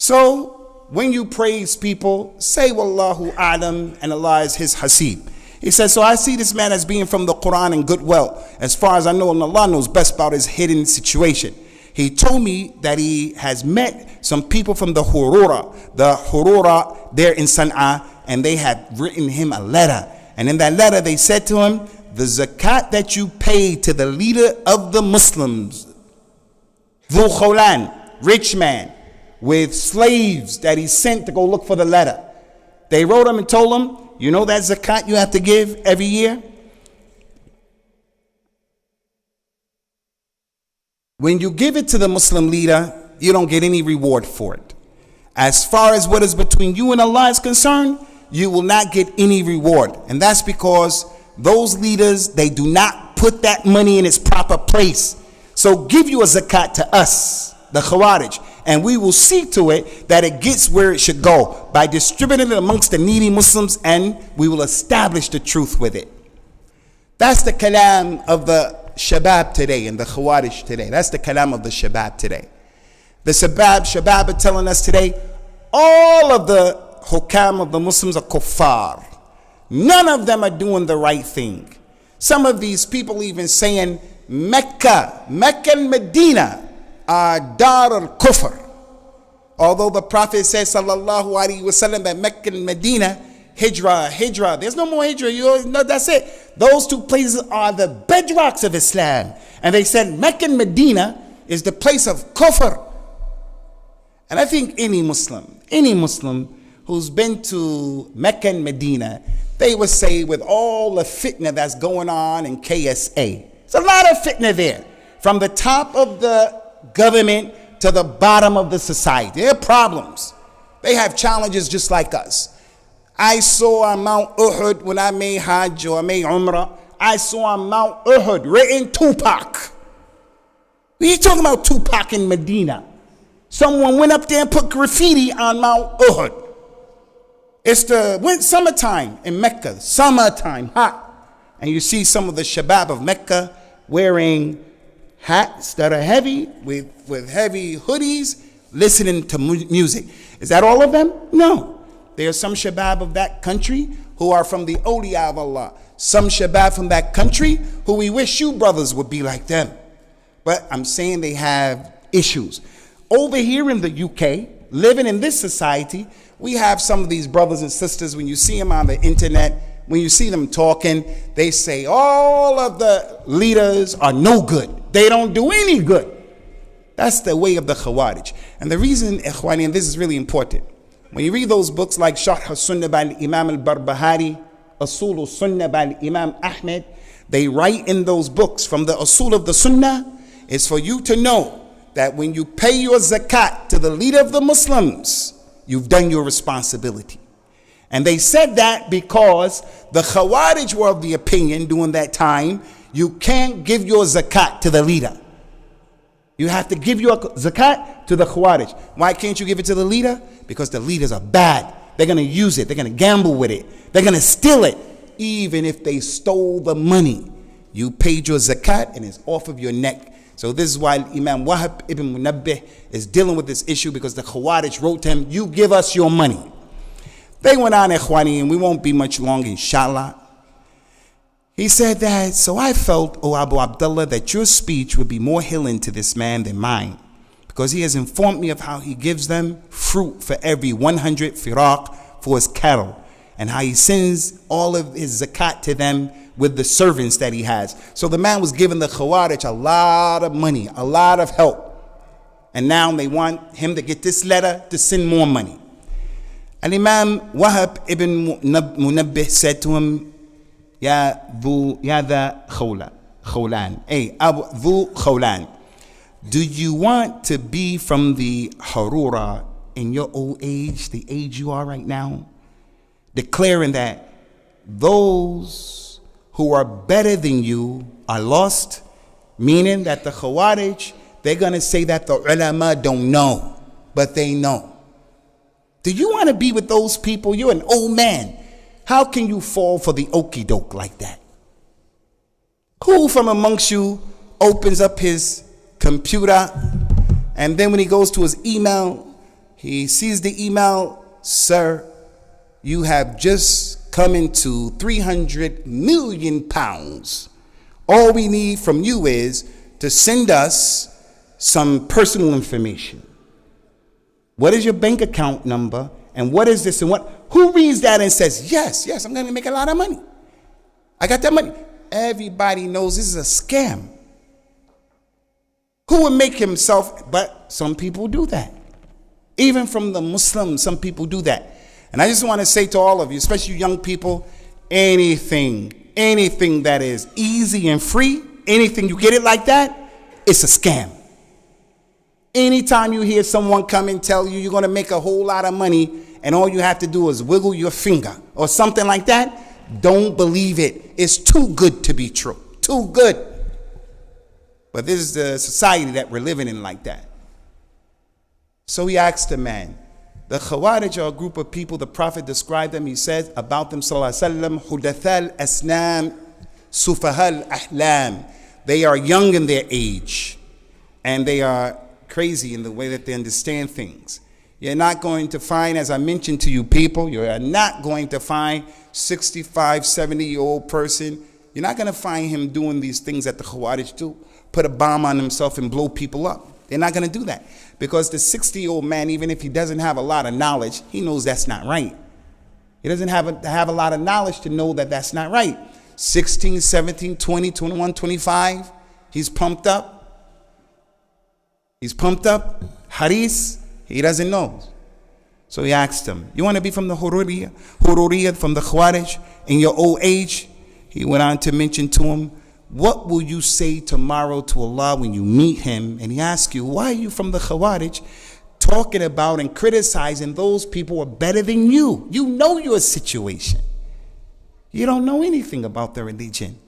So, when you praise people, say Wallahu A'lam and Allah is his hasib. He said, so I see this man as being from the Qur'an and good well. As far as I know, and Allah knows best about his hidden situation. He told me that he has met some people from the Hurura there in Sana'a, and they had written him a letter. And in that letter, they said to him, the zakat that you pay to the leader of the Muslims, Dhu Khawlan, rich man, with slaves that he sent to go look for the letter. They wrote him and told him, you know that zakat you have to give every year? When you give it to the Muslim leader, you don't get any reward for it. As far as what is between you and Allah is concerned, you will not get any reward. And that's because those leaders, they do not put that money in its proper place. So give you a zakat to us, the Khawarij, and we will see to it that it gets where it should go by distributing it amongst the needy Muslims, and we will establish the truth with it. That's the kalam of the Shabab today and the Khawarij today. That's the kalam of the Shabab today. The Shabab are telling us today, all of the hukam of the Muslims are kuffar. None of them are doing the right thing. Some of these people even saying Mecca and Medina are Dar al-Kufr. Although the Prophet says, sallallahu alaihi wasallam, that Mecca and Medina, Hijrah. There's no more Hijrah. You know, that's it. Those two places are the bedrocks of Islam. And they said Mecca and Medina is the place of Kufr. And I think any Muslim who's been to Mecca and Medina, they would say, with all the fitna that's going on in KSA, there's a lot of fitna there. From the top of the government to the bottom of the society. There are problems. They have challenges just like us. I saw on Mount Uhud when I made Hajj or I made Umrah. I saw on Mount Uhud written Tupac. What are you talking about, Tupac in Medina? Someone went up there and put graffiti on Mount Uhud. It's the summertime in Mecca, summertime, hot. And you see some of the Shabab of Mecca wearing hats that are heavy, with heavy hoodies, listening to music. Is that all of them? No. There are some Shabab of that country who are from the awliya of Allah. Some Shabab from that country who we wish you brothers would be like them. But I'm saying they have issues. Over here in the UK, living in this society, we have some of these brothers and sisters, when you see them on the internet, when you see them talking, they say all of the leaders are no good. They don't do any good. That's the way of the Khawarij. And the reason, Ikhwani, and this is really important, when you read those books like Sharh al-Sunnah by Imam al-Barbahari, Usul al-Sunnah by Imam Ahmed, they write in those books from the Usul of the Sunnah, is for you to know that when you pay your zakat to the leader of the Muslims, you've done your responsibility. And they said that because the Khawarij were of the opinion during that time, you can't give your zakat to the leader. You have to give your zakat to the Khawarij. Why can't you give it to the leader? Because the leaders are bad. They're going to use it. They're going to gamble with it. They're going to steal it. Even if they stole the money, you paid your zakat and it's off of your neck. So this is why Imam Wahab ibn Munabbih is dealing with this issue, because the Khawarij wrote to him, you give us your money. They went on, Ikhwani, and we won't be much longer, inshallah. He said that, so I felt, O Abu Abdullah, that your speech would be more healing to this man than mine, because he has informed me of how he gives them fruit for every 100 firaq for his cattle, and how he sends all of his zakat to them with the servants that he has. So the man was giving the Khawarij a lot of money, a lot of help. And now they want him to get this letter to send more money. And Imam Wahab ibn Munabbih said to him, Ya Dhu Khawlan, hey, Abu Dhu Khawlan, do you want to be from the Harura in your old age, the age you are right now? Declaring that those who are better than you are lost, meaning that the Khawarij, they're going to say that the ulama don't know, but they know. Do you want to be with those people? You're an old man. How can you fall for the okie doke like that? Who from amongst you opens up his computer, and then when he goes to his email, he sees the email, sir, you have just coming to 300 million pounds. All we need from you is to send us some personal information. What is your bank account number? And what is this and what? Who reads that and says, yes, I'm going to make a lot of money. I got that money. Everybody knows this is a scam. Who would make himself? But some people do that. Even from the Muslims, some people do that. And I just want to say to all of you, especially young people, anything that is easy and free, anything you get it like that, it's a scam. Anytime you hear someone come and tell you you're going to make a whole lot of money and all you have to do is wiggle your finger or something like that, don't believe it. It's too good to be true. Too good. But this is the society that we're living in like that. So he asked the man, the Khawarij are a group of people, the Prophet described them, he said about them, sallallahu alaihi wasallam, hudathal asnam, sufahal ahlam. They are young in their age, and they are crazy in the way that they understand things. You're not going to find, as I mentioned to you people, you're not going to find 65, 70-year-old person. You're not going to find him doing these things that the Khawarij do, put a bomb on himself and blow people up. They're not going to do that. Because the 60-year-old man, even if he doesn't have a lot of knowledge, he knows that's not right. He doesn't have to have a lot of knowledge to know that that's not right. 16, 17, 20, 21, 25, he's pumped up. He's pumped up. Haris, he doesn't know. So he asked him, you want to be from the Hururiyah, from the Khawarij, in your old age? He went on to mention to him, what will you say tomorrow to Allah when you meet him? And he asked you, why are you from the Khawarij talking about and criticizing those people who are better than you? You know your situation. You don't know anything about the religion.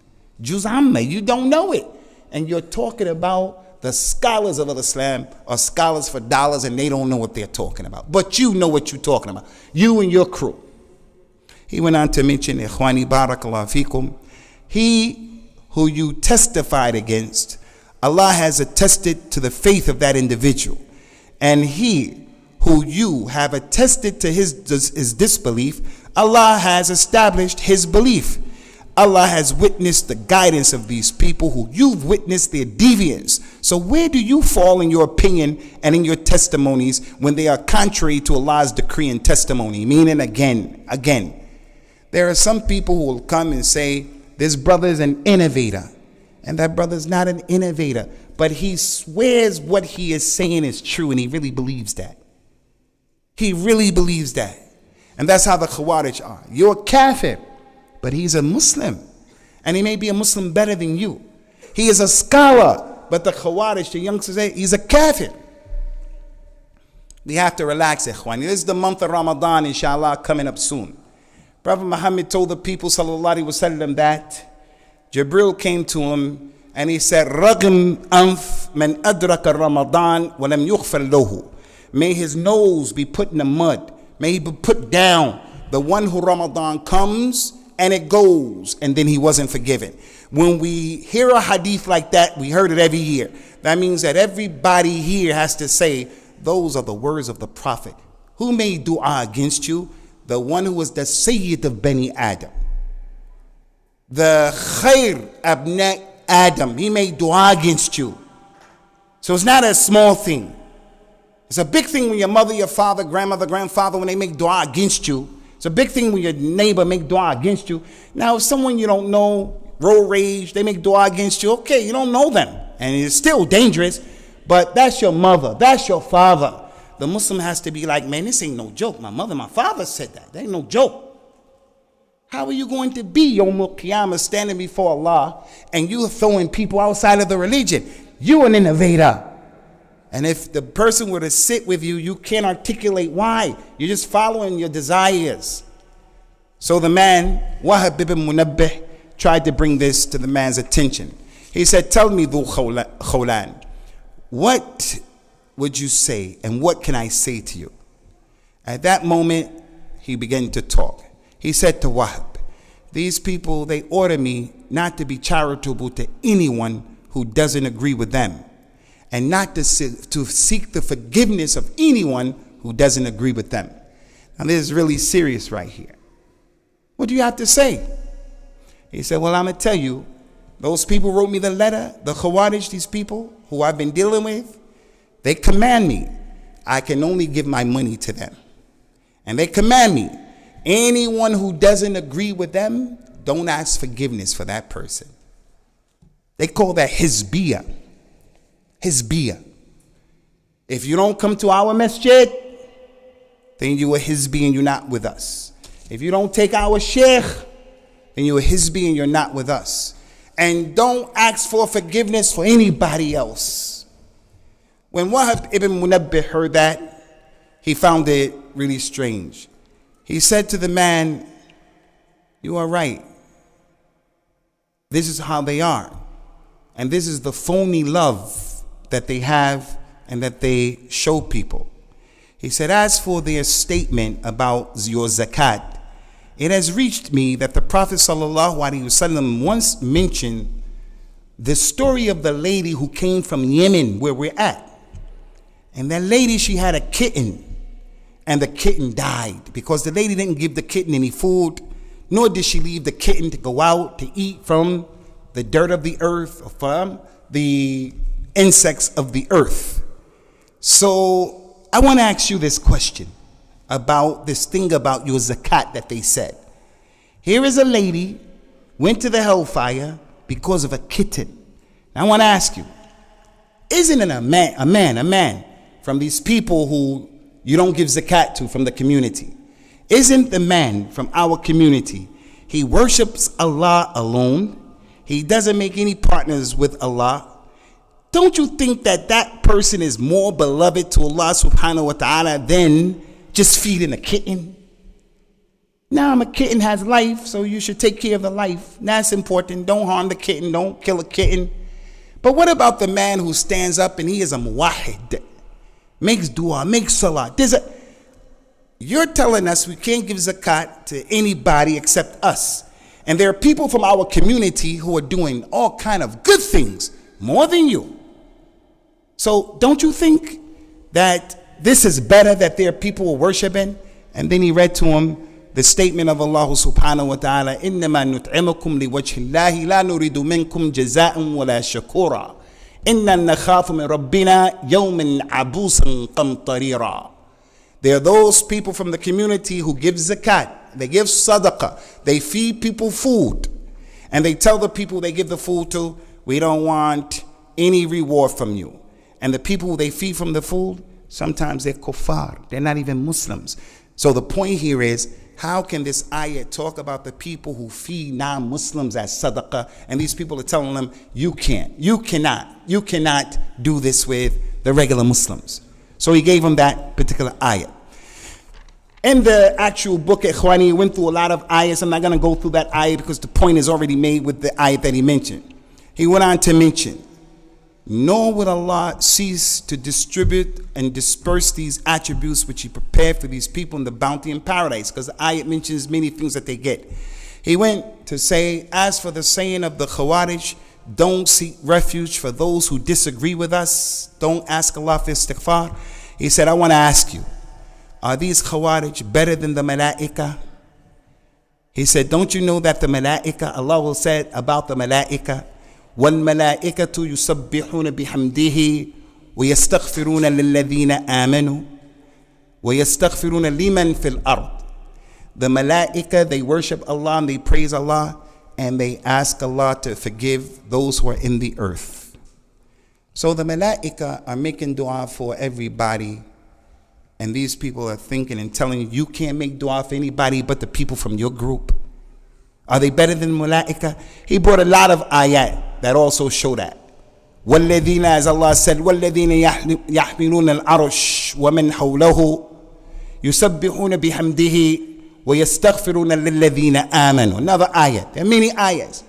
Usamah, you don't know it. And you're talking about the scholars of Islam are scholars for dollars and they don't know what they're talking about. But you know what you're talking about. You and your crew. He went on to mention, Ikhwani barakallahu fikum, he who you testified against, Allah has attested to the faith of that individual. And he who you have attested to his disbelief, Allah has established his belief. Allah has witnessed the guidance of these people who you've witnessed their deviance. So where do you fall in your opinion and in your testimonies when they are contrary to Allah's decree and testimony? Meaning again, there are some people who will come and say, this brother is an innovator. And that brother is not an innovator. But he swears what he is saying is true and he really believes that. He really believes that. And that's how the Khawarij are. You're a kafir, but he's a Muslim. And he may be a Muslim better than you. He is a scholar, but the Khawarij, the youngsters say, he's a kafir. We have to relax, ikhwan. This is the month of Ramadan, inshallah, coming up soon. Prophet Muhammad told the people, sallallahu alaihi wasallam, that Jibril came to him and he said, Ragim anf man adraka Ramadan wa lam yughfar lahu. May his nose be put in the mud. May he be put down. The one who Ramadan comes and it goes, and then he wasn't forgiven. When we hear a hadith like that, we heard it every year. That means that everybody here has to say, those are the words of the Prophet. Who made dua against you? The one who was the Sayyid of Bani Adam. The Khair Abna Adam. He made dua against you. So it's not a small thing. It's a big thing when your mother, your father, grandmother, grandfather, when they make dua against you. It's a big thing when your neighbor make dua against you. Now, if someone you don't know, road rage, they make dua against you, okay, you don't know them. And it's still dangerous, but that's your mother, that's your father. The Muslim has to be like, man, this ain't no joke. My mother, my father said that. That ain't no joke. How are you going to be Yawmul Qiyamah standing before Allah and you throwing people outside of the religion? You an innovator. And if the person were to sit with you, you can't articulate why. You're just following your desires. So the man, Wahab ibn Munabbih, tried to bring this to the man's attention. He said, tell me, Dhu Khawlan, what would you say and what can I say to you? At that moment, he began to talk. He said to Wahab, these people, they order me not to be charitable to anyone who doesn't agree with them, and not to seek the forgiveness of anyone who doesn't agree with them. Now this is really serious right here. What do you have to say? He said, well, I'm going to tell you, those people wrote me the letter, the Khawarij, these people who I've been dealing with, they command me, I can only give my money to them. And they command me, anyone who doesn't agree with them, don't ask forgiveness for that person. They call that hizbiyah. Hizbiyah. If you don't come to our masjid, then you are hizbi and you're not with us. If you don't take our sheikh, then you are hizbi and you're not with us. And don't ask for forgiveness for anybody else. When Wahab ibn Munabbih heard that, he found it really strange. He said to the man, you are right. This is how they are. And this is the phony love that they have and that they show people. He said, as for their statement about your zakat, it has reached me that the Prophet ﷺ once mentioned the story of the lady who came from Yemen, where we're at. And that lady, she had a kitten, and the kitten died because the lady didn't give the kitten any food, nor did she leave the kitten to go out to eat from the dirt of the earth, or from the insects of the earth. So I want to ask you this question about this thing about your zakat that they said. Here is a lady went to the hellfire because of a kitten. Now I want to ask you, isn't it a man from these people who you don't give zakat to from the community? Isn't the man from our community, he worships Allah alone, he doesn't make any partners with Allah? Don't you think that that person is more beloved to Allah subhanahu wa ta'ala than just feeding a kitten? Now, a kitten has life, so you should take care of the life. That's important. Don't harm the kitten. Don't kill a kitten. But what about the man who stands up and he is a muwahid, makes dua, makes salah? You're telling us we can't give zakat to anybody except us. And there are people from our community who are doing all kind of good things, more than you. So don't you think that this is better, that there are people worshiping? And then he read to him the statement of Allah subhanahu wa ta'ala, إِنَّمَا نُطْعِمُكُمْ لِوَجْهِ اللَّهِ لَا نُرِيدُ مِنْكُمْ جَزَاءً وَلَا شَكُورًا إِنَّا نَخَافُ مِنْ رَبِّنَا يَوْمًا عَبُوسًا قَمْطَرِيرًا. There are those people from the community who give zakat, they give sadaqah, they feed people food, and they tell the people they give the food to, we don't want any reward from you. And the people who they feed from the food, sometimes they're kuffar, they're not even Muslims. So the point here is, how can this ayah talk about the people who feed non-Muslims as sadaqah, and these people are telling them, you cannot do this with the regular Muslims? So he gave them that particular ayah. In the actual book, Ikhwani, he went through a lot of ayahs. I'm not going to go through that ayah because the point is already made with the ayah that he mentioned. He went on to mention, nor would Allah cease to distribute and disperse these attributes which he prepared for these people in the bounty in paradise, because the ayat mentions many things that they get. He went to say, as for the saying of the Khawarij, don't seek refuge for those who disagree with us, don't ask Allah for istighfar. He said, I want to ask you, are these Khawarij better than the Malaika? He said, don't you know that the Malaika, Allah said about the Malaika, وَالْمَلَائِكَةُ يُسَبِّحُونَ بِحَمْدِهِ وَيَسْتَغْفِرُونَ لِلَّذِينَ آمَنُوا وَيَسْتَغْفِرُونَ لِمَنْ فِي الْأَرْضِ. The Malaika, they worship Allah and they praise Allah and they ask Allah to forgive those who are in the earth. So the Malaika are making dua for everybody, and these people are thinking and telling you, you can't make dua for anybody but the people from your group. Are they better than Malaika? He brought a lot of ayat that also show that. وَالَّذِينَ, as Allah said, وَالَّذِينَ يَحْمِلُونَ الْعَرْشِ وَمَنْ حَوْلَهُ يُسَبِّحُونَ بِحَمْدِهِ وَيَسْتَغْفِرُونَ لِلَّذِينَ آمَنُوا. Another ayat. There are many ayats.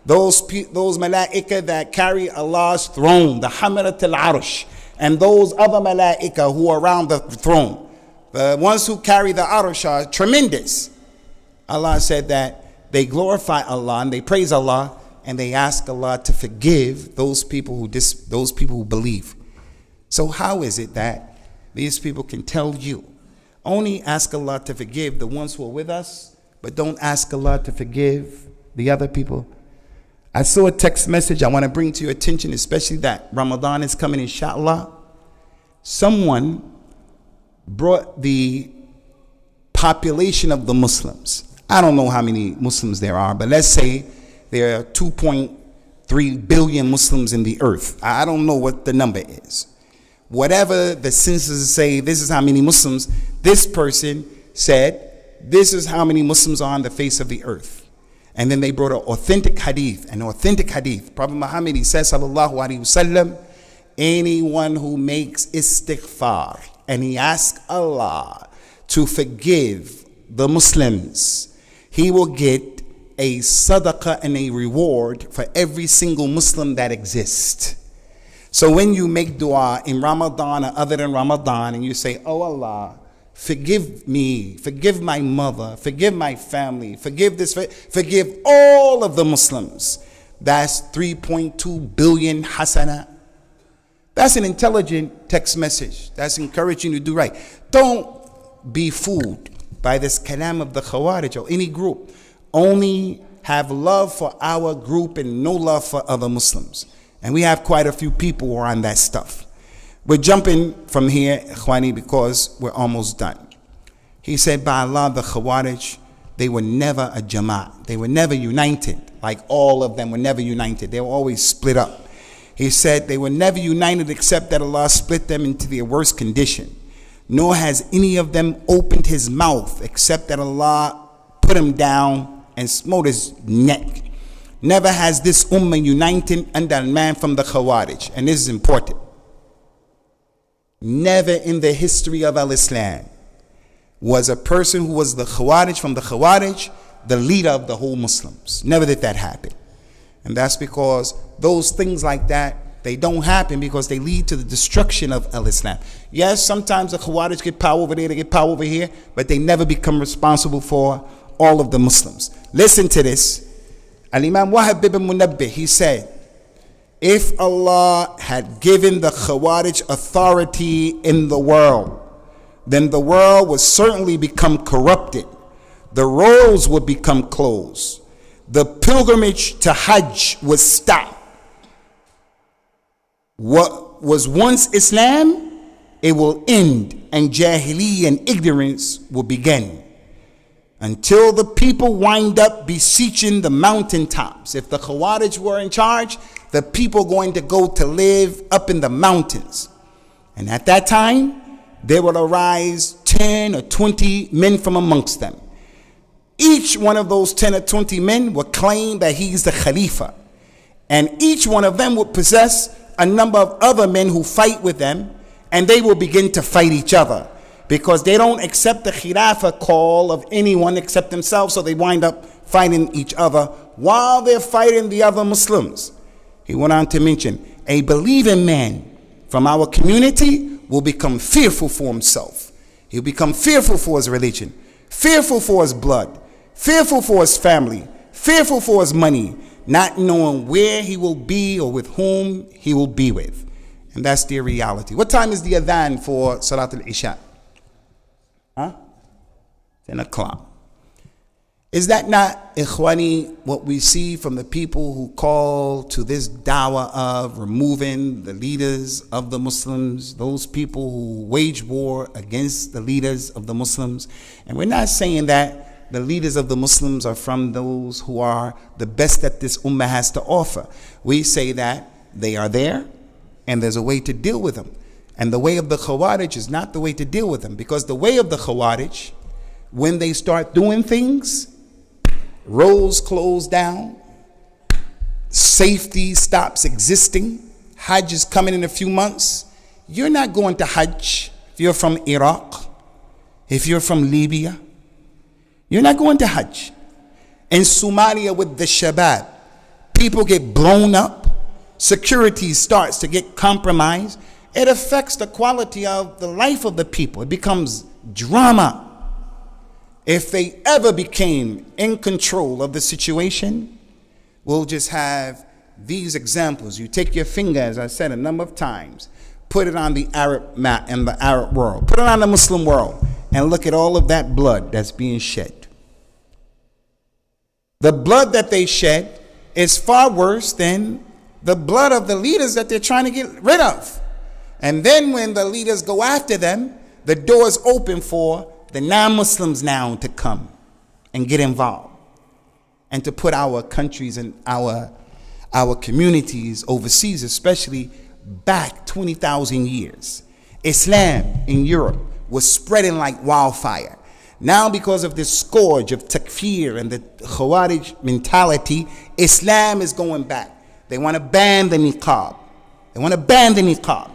Those malaika that carry Allah's throne, the hamalat al-arsh, and those other malaika who are around the throne, the ones who carry the arsh are tremendous. Allah said that they glorify Allah and they praise Allah and they ask Allah to forgive those people who believe. So how is it that these people can tell you only ask Allah to forgive the ones who are with us, but don't ask Allah to forgive the other people. I saw a text message I want to bring to your attention, especially that Ramadan is coming, inshallah. Someone brought the population of the Muslims. I don't know how many Muslims there are, but let's say there are 2.3 billion Muslims in the earth. I don't know what the number is. Whatever the census say, this is how many Muslims, this person said, this is how many Muslims are on the face of the earth. And then they brought an authentic hadith. Prophet Muhammad, he says, sallallahu alaihi wasallam, anyone who makes istighfar and he asks Allah to forgive the Muslims, he will get a sadaqah and a reward for every single Muslim that exists. So when you make dua in Ramadan or other than Ramadan and you say, oh Allah, forgive me, forgive my mother, forgive my family, forgive this, forgive all of the Muslims, that's 3.2 billion hasana. That's an intelligent text message. That's encouraging you to do right. Don't be fooled by this kalam of the Khawarij or any group. Only have love for our group and no love for other Muslims. And we have quite a few people who are on that stuff. We're jumping from here, Ikhwani, because we're almost done. He said, by Allah, the Khawarij, they were never a Jama'at. They were never united. Like all of them were never united. They were always split up. He said they were never united except that Allah split them into their worst condition. Nor has any of them opened his mouth except that Allah put him down and smote his neck. Never has this ummah united under a man from the Khawarij. And this is important. Never in the history of Al-Islam was a person who was the Khawarij from the Khawarij the leader of the whole Muslims. Never did that happen. And that's because those things like that, they don't happen because they lead to the destruction of Al-Islam. Yes, sometimes the Khawarij get power over there, they get power over here, but they never become responsible for all of the Muslims. Listen to this. Al-Imam Wahab ibn Munabbih, he said, if Allah had given the Khawarij authority in the world, then the world would certainly become corrupted. The roads would become closed. The pilgrimage to Hajj would stop. What was once Islam, it will end, and Jahiliyyah and ignorance will begin. Until the people wind up beseeching the mountaintops. If the Khawarij were in charge, the people going to go to live up in the mountains. And at that time, there will arise 10 or 20 men from amongst them. Each one of those 10 or 20 men will claim that he's the Khalifa. And each one of them will possess a number of other men who fight with them, and they will begin to fight each other. Because they don't accept the Khilafah call of anyone except themselves, so they wind up fighting each other while they're fighting the other Muslims. He went on to mention, a believing man from our community will become fearful for himself. He'll become fearful for his religion, fearful for his blood, fearful for his family, fearful for his money, not knowing where he will be or with whom he will be with. And that's their reality. What time is the adhan for Salat al-Isha? 10 o'clock. Is that not, Ikhwani, what we see from the people who call to this dawah of removing the leaders of the Muslims, those people who wage war against the leaders of the Muslims? And we're not saying that the leaders of the Muslims are from those who are the best that this ummah has to offer. We say that they are there and there's a way to deal with them. And the way of the Khawarij is not the way to deal with them, because the way of the Khawarij, when they start doing things, roads close down, safety stops existing, Hajj is coming in a few months. You're not going to Hajj if you're from Iraq, if you're from Libya. You're not going to Hajj. In Somalia with the Shabab, people get blown up, security starts to get compromised. It affects the quality of the life of the people. It becomes drama. If they ever became in control of the situation, we'll just have these examples. You take your finger, as I said a number of times, put it on the Arab map and the Arab world, put it on the Muslim world, and look at all of that blood that's being shed. The blood that they shed is far worse than the blood of the leaders that they're trying to get rid of. And then when the leaders go after them, the door is open for the non-Muslims now to come and get involved and to put our countries and our communities overseas, especially back 20,000 years. Islam in Europe was spreading like wildfire. Now, because of this scourge of takfir and the Khawarij mentality, Islam is going back. They want to ban the niqab. They want to ban the niqab,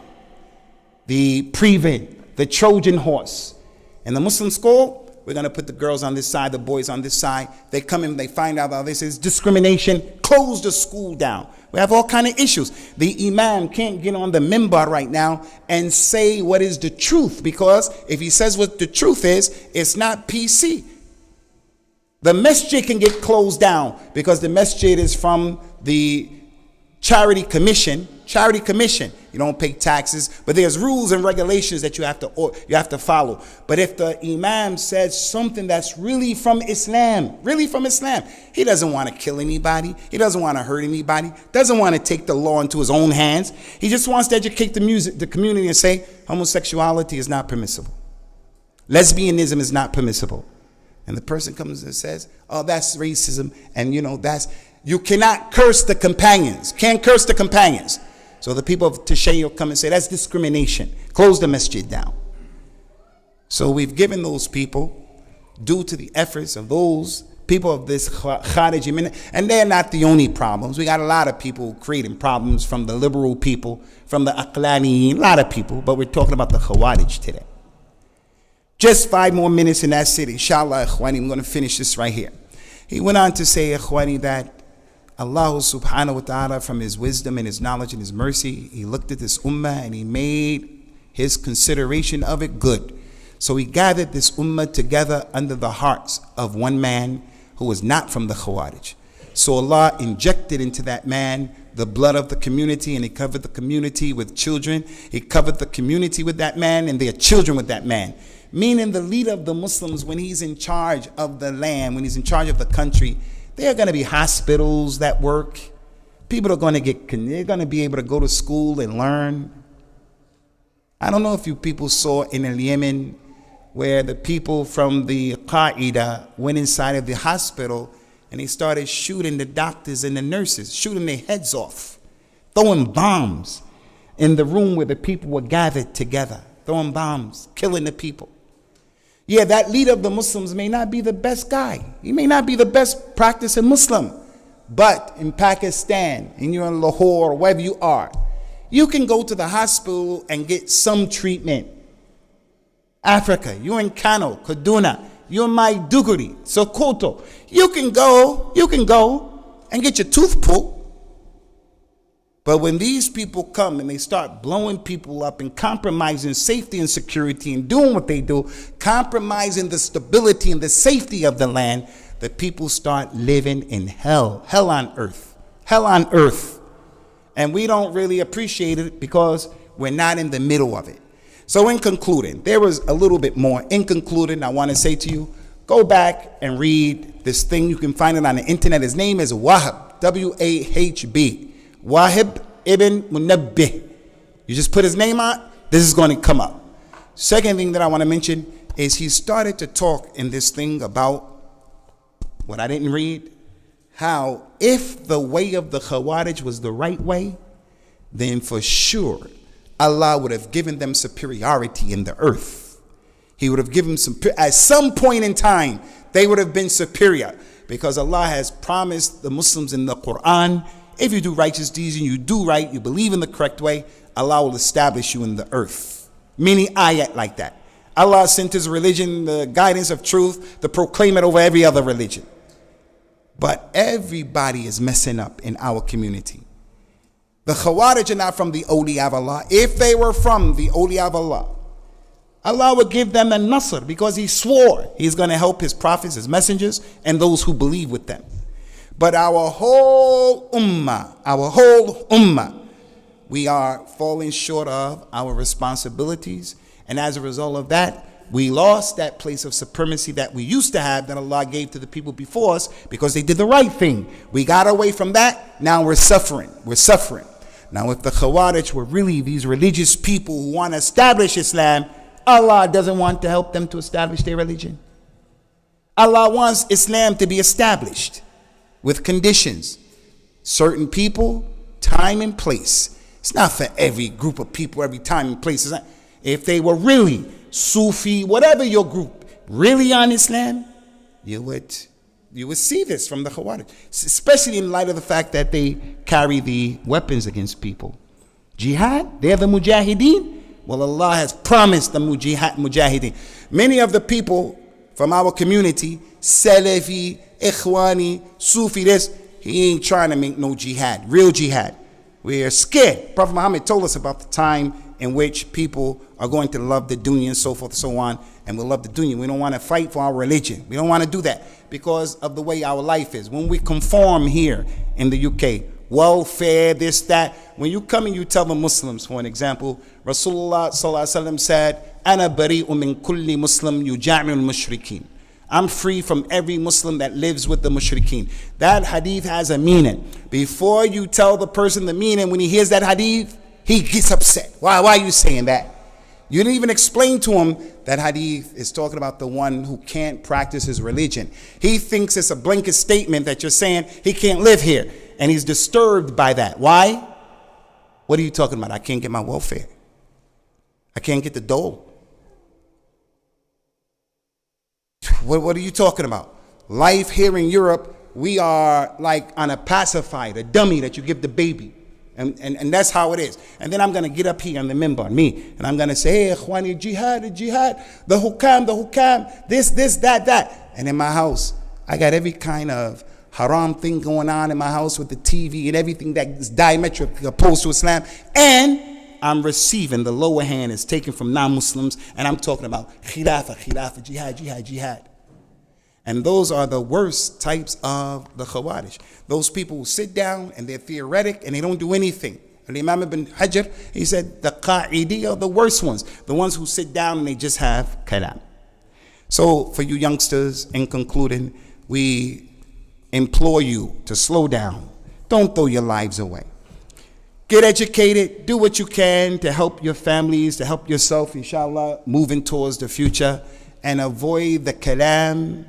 the prevent, the Trojan horse. In the Muslim school, we're going to put the girls on this side, the boys on this side. They come in, they find out that this is discrimination. Close the school down. We have all kind of issues. The imam can't get on the minbar right now and say what is the truth, because if he says what the truth is, it's not PC. The masjid can get closed down because the masjid is from the charity commission. You don't pay taxes, but there's rules and regulations that you have to follow. But if the imam says something that's really from Islam, he doesn't want to kill anybody. He doesn't want to hurt anybody. Doesn't want to take the law into his own hands. He just wants to educate the community and say homosexuality is not permissible. Lesbianism is not permissible. And the person comes and says, oh, that's racism. And you cannot curse the companions. Can't curse the companions. So the people of Tashayyu come and say, that's discrimination. Close the masjid down. So we've given those people, due to the efforts of those people of this Khariji, and they're not the only problems. We got a lot of people creating problems, from the liberal people, from the Aqlani, a lot of people, but we're talking about the Khawarij today. Just 5 more minutes in that city. Inshallah, Ikhwani, I'm going to finish this right here. He went on to say, Ikhwani, that Allah subhanahu wa ta'ala, from his wisdom and his knowledge and his mercy, he looked at this ummah and he made his consideration of it good. So he gathered this ummah together under the hearts of one man who was not from the Khawarij. So Allah injected into that man the blood of the community, and he covered the community with children. He covered the community with that man and their children with that man. Meaning the leader of the Muslims, when he's in charge of the land, when he's in charge of the country, there are going to be hospitals that work. People are going to be able to go to school and learn. I don't know if you people saw in Yemen where the people from the Qaeda went inside of the hospital and they started shooting the doctors and the nurses, shooting their heads off, throwing bombs in the room where the people were gathered together, throwing bombs, killing the people. Yeah, that leader of the Muslims may not be the best guy. He may not be the best practicing Muslim. But in Pakistan, and you're in Lahore, or wherever you are, you can go to the hospital and get some treatment. Africa, you're in Kano, Kaduna, you're in Maiduguri, Sokoto. You can go and get your tooth pulled. But when these people come and they start blowing people up and compromising safety and security and doing what they do, compromising the stability and the safety of the land, the people start living in hell on earth. And we don't really appreciate it because we're not in the middle of it. So in concluding, there was a little bit more. In concluding, I want to say to you, go back and read this thing. You can find it on the internet. His name is Wahab, W-A-H-B. Wahib ibn Munabbih. You just put his name on, this is going to come up. Second thing that I want to mention is he started to talk in this thing about what I didn't read, how if the way of the Khawarij was the right way, then for sure Allah would have given them superiority in the earth. He would have given some, at some point in time, they would have been superior, because Allah has promised the Muslims in the Qur'an, if you do righteous deeds and you do right, you believe in the correct way, Allah will establish you in the earth. Many ayat like that. Allah sent his religion, the guidance of truth, to proclaim it over every other religion. But everybody is messing up in our community. The Khawarij are not from the awliya of Allah. If they were from the awliya of Allah, Allah would give them a nasr, because he swore he's going to help his prophets, his messengers, and those who believe with them. But our whole ummah, we are falling short of our responsibilities. And as a result of that, We lost that place of supremacy that we used to have, that Allah gave to the people before us, because they did the right thing. We got away from that. Now we're suffering. We're suffering. Now, if the Khawarij were really these religious people who want to establish Islam, Allah doesn't want to help them to establish their religion. Allah wants Islam to be established with conditions. Certain people, time and place. It's not for every group of people, every time and place. It's not. If they were really Sufi, whatever your group, really on Islam, you would see this from the Khawarij, especially in light of the fact that they carry the weapons against people. Jihad, they're the Mujahideen. Well, Allah has promised the Mujahideen. Many of the people from our community, Salafi, Ikhwani, Sufi, he ain't trying to make no jihad, real jihad. We are scared. Prophet Muhammad told us about the time in which people are going to love the dunya and so forth and so on, and we'll love the dunya. We don't want to fight for our religion. We don't want to do that because of the way our life is. When we conform here in the UK, welfare, this, that. When you come and you tell the Muslims, for an example, Rasulullah sallallahu alaihi wasallam said, "Ana bari'u min kulli Muslim yujami'ul mushrikeen." I'm free from every Muslim that lives with the mushrikeen. That hadith has a meaning. Before you tell the person the meaning, when he hears that hadith, he gets upset. Why are you saying that? You didn't even explain to him that hadith is talking about the one who can't practice his religion. He thinks it's a blanket statement that you're saying he can't live here. And he's disturbed by that. Why? What are you talking about? I can't get my welfare. I can't get the dole. What are you talking about? Life here in Europe, we are like on a pacifier, a dummy that you give the baby. And that's how it is. And then I'm going to get up here on the minbar, me, and I'm going to say, hey, Ikhwani, jihad, the hukam, this, that. And in my house, I got every kind of haram thing going on in my house with the TV and everything that is diametrically opposed to Islam. And I'm receiving, the lower hand is taken from non-Muslims, and I'm talking about khilafah, jihad. And those are the worst types of the Khawarij. Those people who sit down and they're theoretic and they don't do anything. And Imam Ibn Hajar, he said the Qa'idi are the worst ones. The ones who sit down and they just have kalam. So for you youngsters, in concluding, we implore you to slow down. Don't throw your lives away. Get educated. Do what you can to help your families, to help yourself, inshallah, moving towards the future. And avoid the kalam,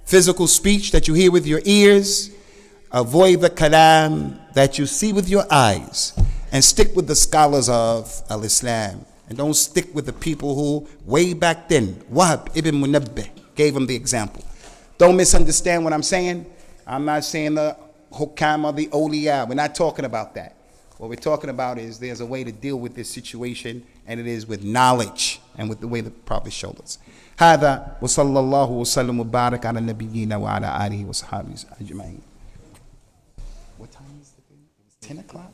physical speech that you hear with your ears. Avoid the kalam that you see with your eyes. And stick with the scholars of al-Islam. And don't stick with the people who, way back then, Wahab ibn Munabbih gave them the example. Don't misunderstand what I'm saying. I'm not saying the hukam or the awliya. We're not talking about that. What we're talking about is there's a way to deal with this situation, and it is with knowledge and with the way the Prophet showed us. هذا وصلى الله وسلم وبارك على نبينا وعلى آله وصحبه أجمعين. What time is it? 10 o'clock?